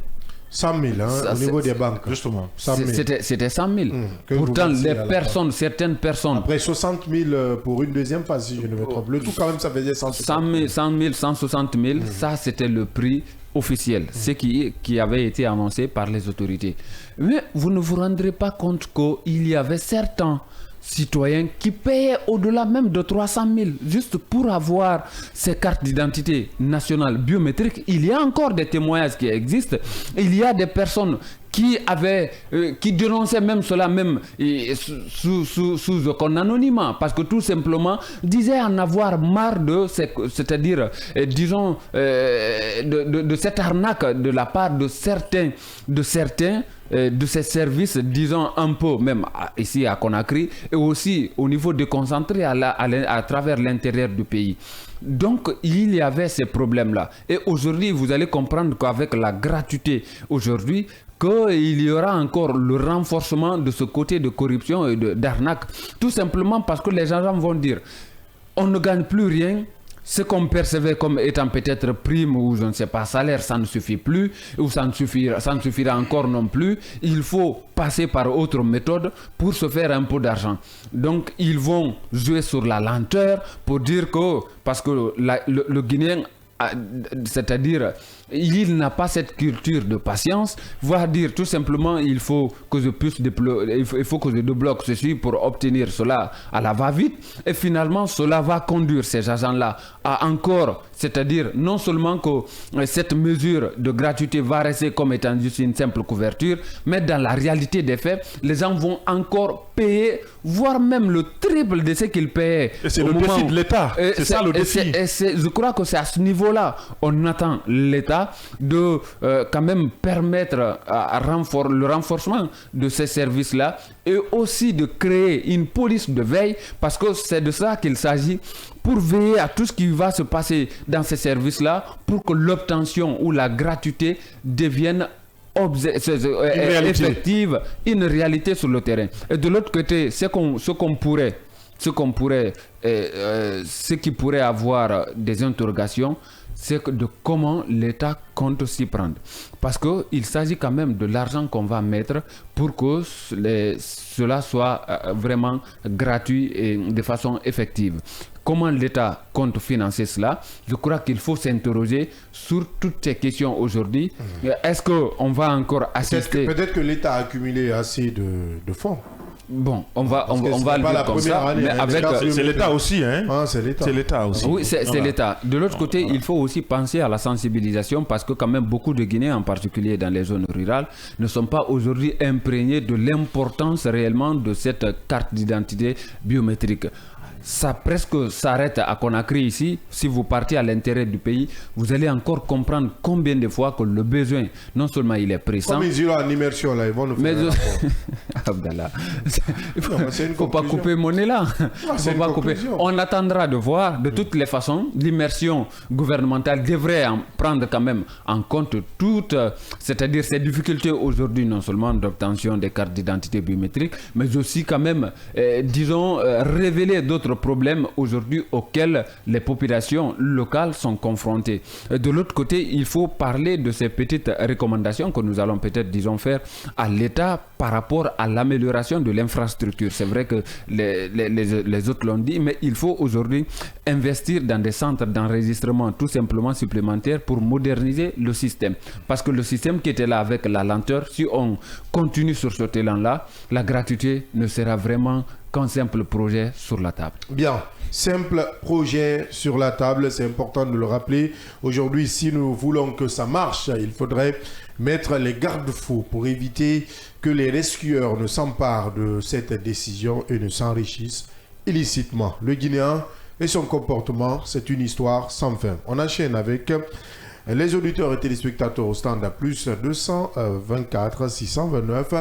100 000 au niveau des banques.
Justement.
C'était 100 000. Pourtant, certaines personnes...
Après 60 000 pour une deuxième phase, si je ne me trompe. Le tout, quand même, ça faisait 100 000,
160 000. Ça, c'était le prix officiel. Ce qui avait été annoncé par les autorités. Mais vous ne vous rendrez pas compte qu'il y avait certains citoyens qui payaient au-delà même de 300 000 juste pour avoir ces cartes d'identité nationales biométriques. Il y a encore des témoignages qui existent. Il y a des personnes qui dénonçaient même cela même sous aucun anonymat, parce que tout simplement disaient en avoir marre de cette arnaque de la part de certains de ces services, disons un peu même ici à Conakry et aussi au niveau déconcentré à travers l'intérieur du pays. Donc il y avait ces problèmes-là. Et aujourd'hui, vous allez comprendre qu'avec la gratuité aujourd'hui, qu'il y aura encore le renforcement de ce côté de corruption et d'arnaque. Tout simplement parce que les gens vont dire, on ne gagne plus rien. Ce qu'on percevait comme étant peut-être prime ou je ne sais pas salaire, ça ne suffit plus, ou ça ne suffira encore non plus. Il faut passer par autre méthode pour se faire un peu d'argent. Donc ils vont jouer sur la lenteur pour dire que, parce que le Guinéen, c'est-à-dire il n'a pas cette culture de patience, voire dire tout simplement il faut que je puisse débloque ceci pour obtenir cela à la va-vite, et finalement cela va conduire ces agents-là à encore, c'est-à-dire non seulement que cette mesure de gratuité va rester comme étant juste une simple couverture, mais dans la réalité des faits, les gens vont encore payer, voire même le triple de ce qu'ils payaient.
Et c'est le défi de l'État, c'est ça le défi.
Je crois que c'est à ce niveau-là, on attend l'État de quand même permettre le renforcement de ces services-là et aussi de créer une police de veille, parce que c'est de ça qu'il s'agit, pour veiller à tout ce qui va se passer dans ces services-là pour que l'obtention ou la gratuité devienne effective, une réalité sur le terrain. Et de l'autre côté, ce qui pourrait avoir des interrogations, c'est de comment l'État compte s'y prendre. Parce qu'il s'agit quand même de l'argent qu'on va mettre pour que cela soit vraiment gratuit et de façon effective. Comment l'État compte financer cela? Je crois qu'il faut s'interroger sur toutes ces questions aujourd'hui. Est-ce qu'on va encore assister...
Peut-être que l'État a accumulé assez de fonds.
Bon, on va le dire comme ça,
année,
mais avec...
C'est l'État aussi, hein.
C'est l'État.
C'est l'État aussi.
Oui, c'est l'État. De l'autre côté, il faut aussi penser à la sensibilisation, parce que quand même beaucoup de Guinéens, en particulier dans les zones rurales, ne sont pas aujourd'hui imprégnés de l'importance réellement de cette carte d'identité biométrique. Ça presque s'arrête à Conakry ici. Si vous partez à l'intérieur du pays, vous allez encore comprendre combien de fois que le besoin, non seulement il est pressant...
Comme ils iront en immersion là, ils vont nous faire
Abdallah, il ne faut pas couper mon nez là. On attendra de voir. De toutes les façons, l'immersion gouvernementale devrait prendre quand même en compte toutes, c'est-à-dire ces difficultés aujourd'hui, non seulement d'obtention des cartes d'identité biométriques, mais aussi quand même, disons, révéler d'autres problèmes aujourd'hui auxquels les populations locales sont confrontées. De l'autre côté, il faut parler de ces petites recommandations que nous allons peut-être, disons, faire à l'État par rapport à l'amélioration de l'infrastructure. C'est vrai que les autres l'ont dit, mais il faut aujourd'hui investir dans des centres d'enregistrement tout simplement supplémentaires pour moderniser le système. Parce que le système qui était là avec la lenteur, si on continue sur ce élan-là, la gratuité ne sera vraiment qu'un simple projet sur la table.
Bien, simple projet sur la table, c'est important de le rappeler. Aujourd'hui, si nous voulons que ça marche, il faudrait mettre les garde-fous pour éviter que les rescueurs ne s'emparent de cette décision et ne s'enrichissent illicitement. Le Guinéen et son comportement, c'est une histoire sans fin. On enchaîne avec les auditeurs et téléspectateurs au standard plus 224 629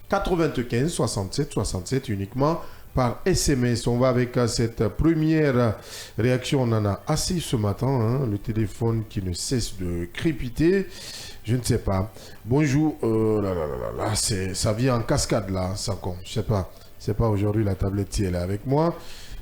95 67 67 uniquement par SMS. On va avec cette première réaction. On en a assez ce matin, hein, le téléphone qui ne cesse de crépiter. Je ne sais pas. Bonjour. Ça vient en cascade là, ça compte. Je sais pas. C'est pas aujourd'hui la tablette qui est là avec moi.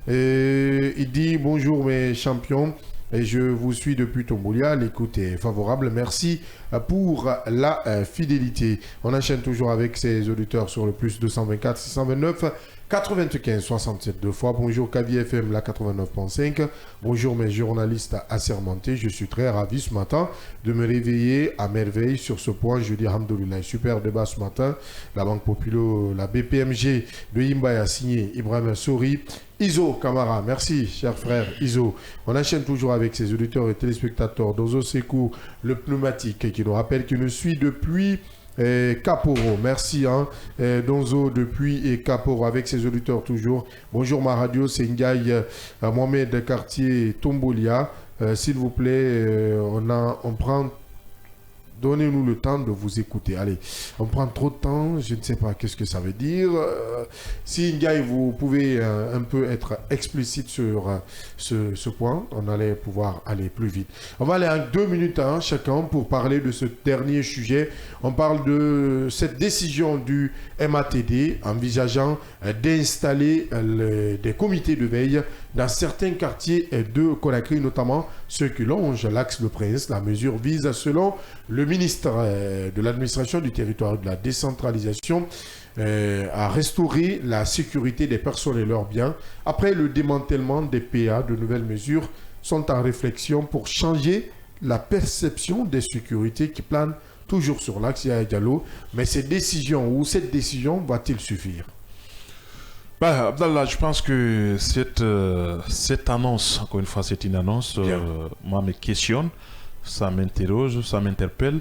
Et il dit bonjour mes champions. Et je vous suis depuis Tomboulia. L'écoute est favorable. Merci pour la fidélité. On enchaîne toujours avec ces auditeurs sur le plus 224 629 95 67 deux fois. Bonjour Kavi FM, la 89.5. Bonjour mes journalistes assermentés. Je suis très ravi ce matin de me réveiller à merveille sur ce point. Je dis alhamdoulilah. Super débat ce matin. La Banque Populaire, la BPMG de Yimba a signé Ibrahim Souri. Iso Kamara, merci cher frère Iso. On enchaîne toujours avec ses auditeurs et téléspectateurs. Dozo Sekou, le pneumatique, qui nous rappelle qu'il nous suit depuis Kaporo. Merci Donzo depuis Kaporo avec ses auditeurs toujours. Bonjour ma radio, c'est Ngaï Mohamed Quartier Tombolia. S'il vous plaît, on prend... Donnez-nous le temps de vous écouter. Allez, on prend trop de temps, je ne sais pas qu'est-ce que ça veut dire. Si Ngaï, vous pouvez un peu être explicite sur ce point, on allait pouvoir aller plus vite. On va aller en 2 minutes chacun pour parler de ce dernier sujet. On parle de cette décision du MATD envisageant d'installer des comités de veille dans certains quartiers de Conakry, notamment ceux qui longent l'axe Le Prince. La mesure vise, selon le ministre de l'administration du territoire et de la décentralisation, à restaurer la sécurité des personnes et leurs biens. Après le démantèlement des PA, de nouvelles mesures sont en réflexion pour changer la perception des sécurités qui planent toujours sur l'axe Yaya Diallo. Mais cette décision va-t-il suffire?
Abdallah, je pense que cette annonce, encore une fois, c'est une annonce, moi, me questionne, ça m'interroge, ça m'interpelle,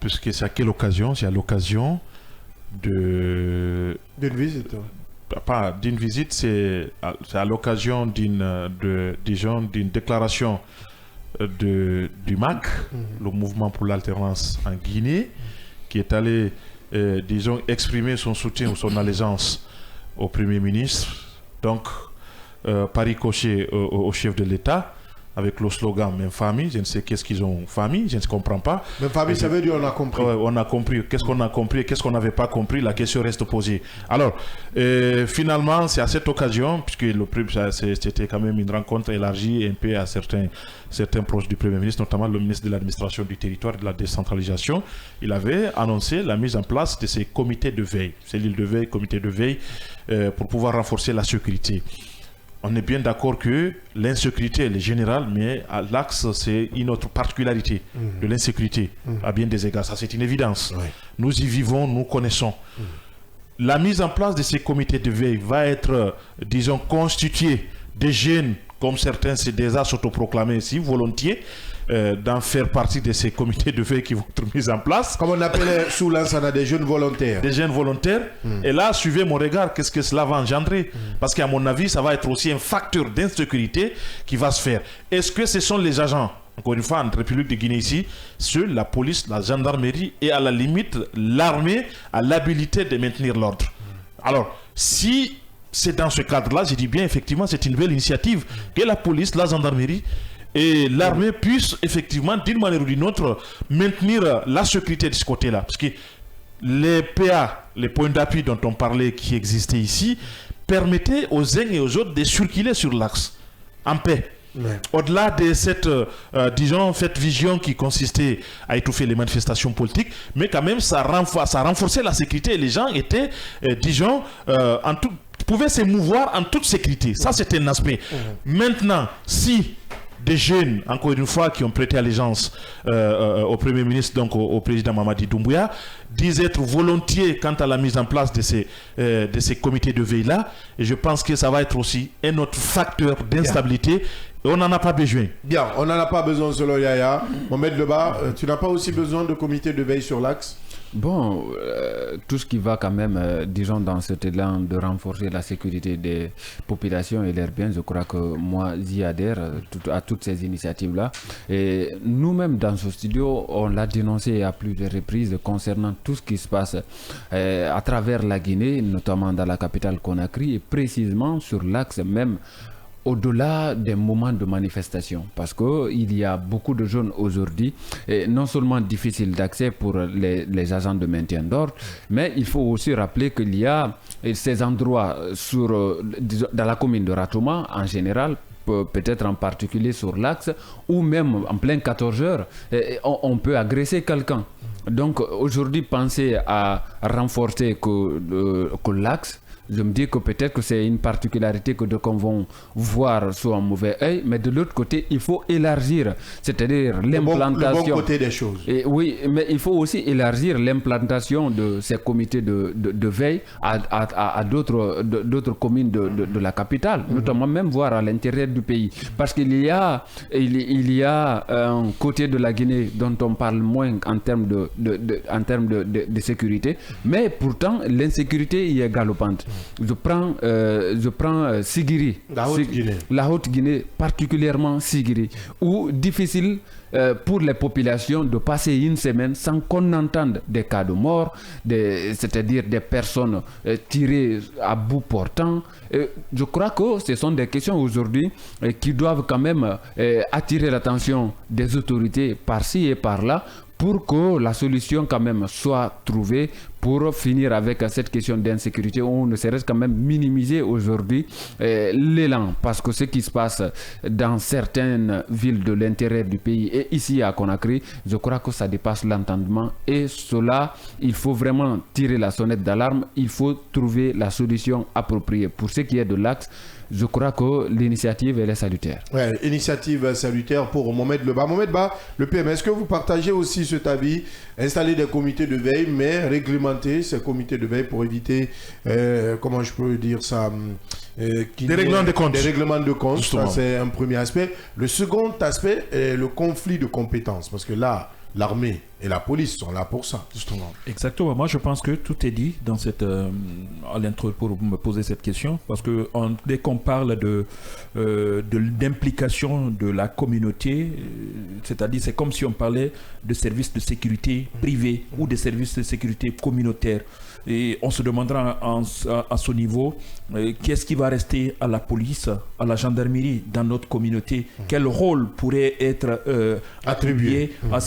puisque c'est à quelle occasion? C'est à l'occasion d'une
visite.
Pas d'une visite, c'est à l'occasion d'une déclaration du MAC, le Mouvement pour l'Alternance en Guinée, qui est allé, exprimer son soutien ou son allégeance au Premier ministre, donc par ricochet au chef de l'État, avec le slogan « Même famille », je ne sais qu'est-ce qu'ils ont famille, je ne comprends pas.
Même famille, ça veut dire on a compris.
On a compris. Qu'est-ce qu'on a compris, qu'est-ce qu'on n'avait pas compris, la question reste posée. Alors, finalement, c'est à cette occasion, puisque c'était quand même une rencontre élargie un peu à certains proches du Premier ministre, notamment le ministre de l'administration du territoire et de la décentralisation, il avait annoncé la mise en place de ces comités de veille, cellules de veille, comités de veille, pour pouvoir renforcer la sécurité. On est bien d'accord que l'insécurité, elle est générale, mais à l'axe, c'est une autre particularité de l'insécurité, à bien des égards. Ça, c'est une évidence. Oui. Nous y vivons, nous connaissons. La mise en place de ces comités de veille va être, disons, constituée des jeunes, comme certains se désirent s'autoproclamer ici, volontiers, d'en faire partie de ces comités de veille qui vont être mis en place.
Comme on appelait sous l'ancien des jeunes volontaires.
Des jeunes volontaires. Et là, suivez mon regard, qu'est-ce que cela va engendrer? Parce qu'à mon avis, ça va être aussi un facteur d'insécurité qui va se faire. Est-ce que ce sont les agents, encore une fois, en République de Guinée ici, ceux, la police, la gendarmerie et à la limite, l'armée a l'habilité de maintenir l'ordre? Alors, si c'est dans ce cadre-là, je dis bien, effectivement, c'est une belle initiative que la police, la gendarmerie et l'armée puissent effectivement, d'une manière ou d'une autre, maintenir la sécurité de ce côté-là. Parce que les PA, les points d'appui dont on parlait qui existaient ici, permettait aux uns et aux autres de circuler sur l'axe en paix. Ouais. Au-delà de cette, cette vision qui consistait à étouffer les manifestations politiques, mais quand même ça renforçait la sécurité et les gens étaient, pouvaient se mouvoir en toute sécurité. Ça, c'était un aspect. Maintenant, si des jeunes, encore une fois, qui ont prêté allégeance au Premier ministre, donc au président Mamadi Doumbouya, disent être volontiers quant à la mise en place de ces comités de veille-là. Et je pense que ça va être aussi un autre facteur d'instabilité. Et on n'en a pas besoin.
Bien, on n'en a pas besoin selon Yaya. Mohamed Leba, tu n'as pas aussi besoin de comités de veille sur l'axe?
Bon, tout ce qui va quand même, disons, dans cet élan de renforcer la sécurité des populations et leurs biens, je crois que moi, j'y adhère à toutes ces initiatives-là. Et nous-mêmes, dans ce studio, on l'a dénoncé à plusieurs reprises concernant tout ce qui se passe à travers la Guinée, notamment dans la capitale Conakry, et précisément sur l'axe même, au-delà des moments de manifestation, parce qu'il y a beaucoup de zones aujourd'hui, non seulement difficiles d'accès pour les agents de maintien d'ordre, mais il faut aussi rappeler qu'il y a ces endroits dans la commune de Ratouma en général, peut-être en particulier sur l'axe, ou même en plein 14 heures, on peut agresser quelqu'un. Donc aujourd'hui, penser à renforcer que l'axe, je me dis que peut-être que c'est une particularité que d'autres vont voir sous un mauvais œil, mais de l'autre côté, il faut élargir, c'est-à-dire l'implantation.
Le bon côté des choses.
Et oui, mais il faut aussi élargir l'implantation de ces comités de veille à d'autres communes de la capitale, notamment même voir à l'intérieur du pays. Parce qu'il y a un côté de la Guinée dont on parle moins en termes de sécurité, mais pourtant l'insécurité y est galopante. Je prends Sigiri, la Haute-Guinée, particulièrement Sigiri, où difficile pour les populations de passer une semaine sans qu'on entende des cas de mort, c'est-à-dire des personnes tirées à bout portant. Je crois que ce sont des questions aujourd'hui qui doivent quand même attirer l'attention des autorités par-ci et par-là, pour que la solution quand même soit trouvée pour finir avec cette question d'insécurité. On ne serait quand même minimiser aujourd'hui l'élan, parce que ce qui se passe dans certaines villes de l'intérieur du pays et ici à Conakry, je crois que ça dépasse l'entendement, et cela, il faut vraiment tirer la sonnette d'alarme, il faut trouver la solution appropriée. Pour ce qui est de l'axe, je crois que l'initiative elle est salutaire.
Ouais, initiative salutaire pour Mohamed Leba. Mohamed Leba, le PM, est-ce que vous partagez aussi cet avis, installer des comités de veille, mais réglementer ces comités de veille pour éviter, comment je peux dire ça,
des règlements de compte.
Des règlements de compte,
justement.
Ça c'est un premier aspect. Le second aspect est le conflit de compétences, parce que là, l'armée et la police sont là pour ça, justement.
Exactement. Moi, je pense que tout est dit dans cette, à l'intro pour me poser cette question, parce que dès qu'on parle d'implication de la communauté, c'est-à-dire c'est comme si on parlait de services de sécurité privés ou de services de sécurité communautaires. Et on se demandera à ce niveau, qu'est-ce qui va rester à la police, à la gendarmerie dans notre communauté? Quel rôle pourrait être attribué à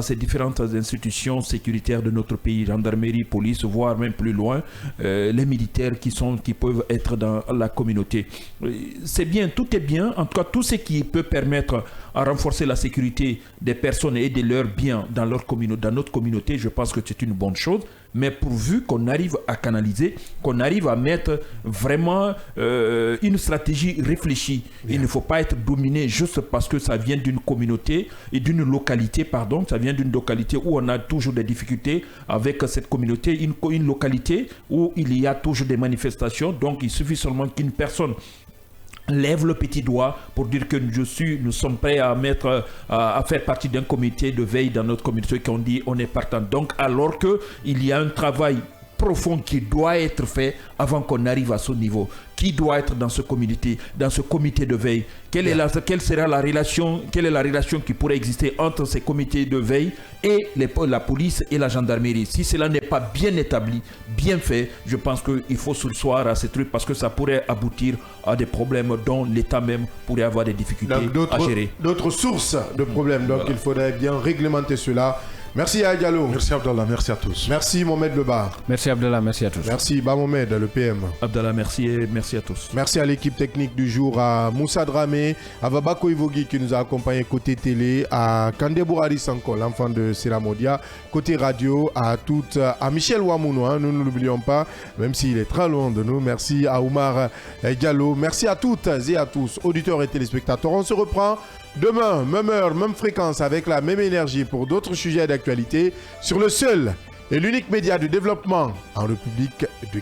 ces différentes institutions sécuritaires de notre pays, gendarmerie, police, voire même plus loin, les militaires qui peuvent être dans la communauté. C'est bien, tout est bien. En tout cas, tout ce qui peut permettre à renforcer la sécurité des personnes et de leurs biens dans notre communauté, je pense que c'est une bonne chose. Mais pourvu qu'on arrive à canaliser, qu'on arrive à mettre vraiment une stratégie réfléchie. Bien. Il ne faut pas être dominé juste parce que ça vient d'une communauté et d'une localité, pardon, ça vient d'une localité où on a toujours des difficultés avec cette communauté, une localité où il y a toujours des manifestations. Donc il suffit seulement qu'une personne lève le petit doigt pour dire que nous sommes prêts à faire partie d'un comité de veille dans notre communauté, qu'on dit on est partant. Donc alors qu'il y a un travail profond qui doit être fait avant qu'on arrive à ce niveau. Qui doit être dans ce comité de veille? Quelle est la relation qui pourrait exister entre ces comités de veille et la police et la gendarmerie? Si cela n'est pas bien établi, bien fait, je pense qu'il faut surseoir à ces trucs, parce que ça pourrait aboutir à des problèmes dont l'État même pourrait avoir des difficultés à gérer.
D'autres sources de problèmes, donc il faudrait bien réglementer cela. Merci à Diallo.
Merci Abdallah, merci à tous.
Merci Mohamed Lebar.
Merci Abdallah, merci à tous.
Merci Mohamed, le PM.
Abdallah, merci et merci à tous.
Merci à l'équipe technique du jour, à Moussa Dramé, à Babako Ivogui qui nous a accompagnés côté télé, à Kande Bourari Sanko, l'enfant de Siramodia, côté radio, à toutes, à Michel Ouamouno, nous ne l'oublions pas, même s'il est très loin de nous. Merci à Oumar Diallo. Merci à toutes et à tous, auditeurs et téléspectateurs. On se reprend demain, même heure, même fréquence, avec la même énergie pour d'autres sujets d'actualité sur le seul et l'unique média de développement en République de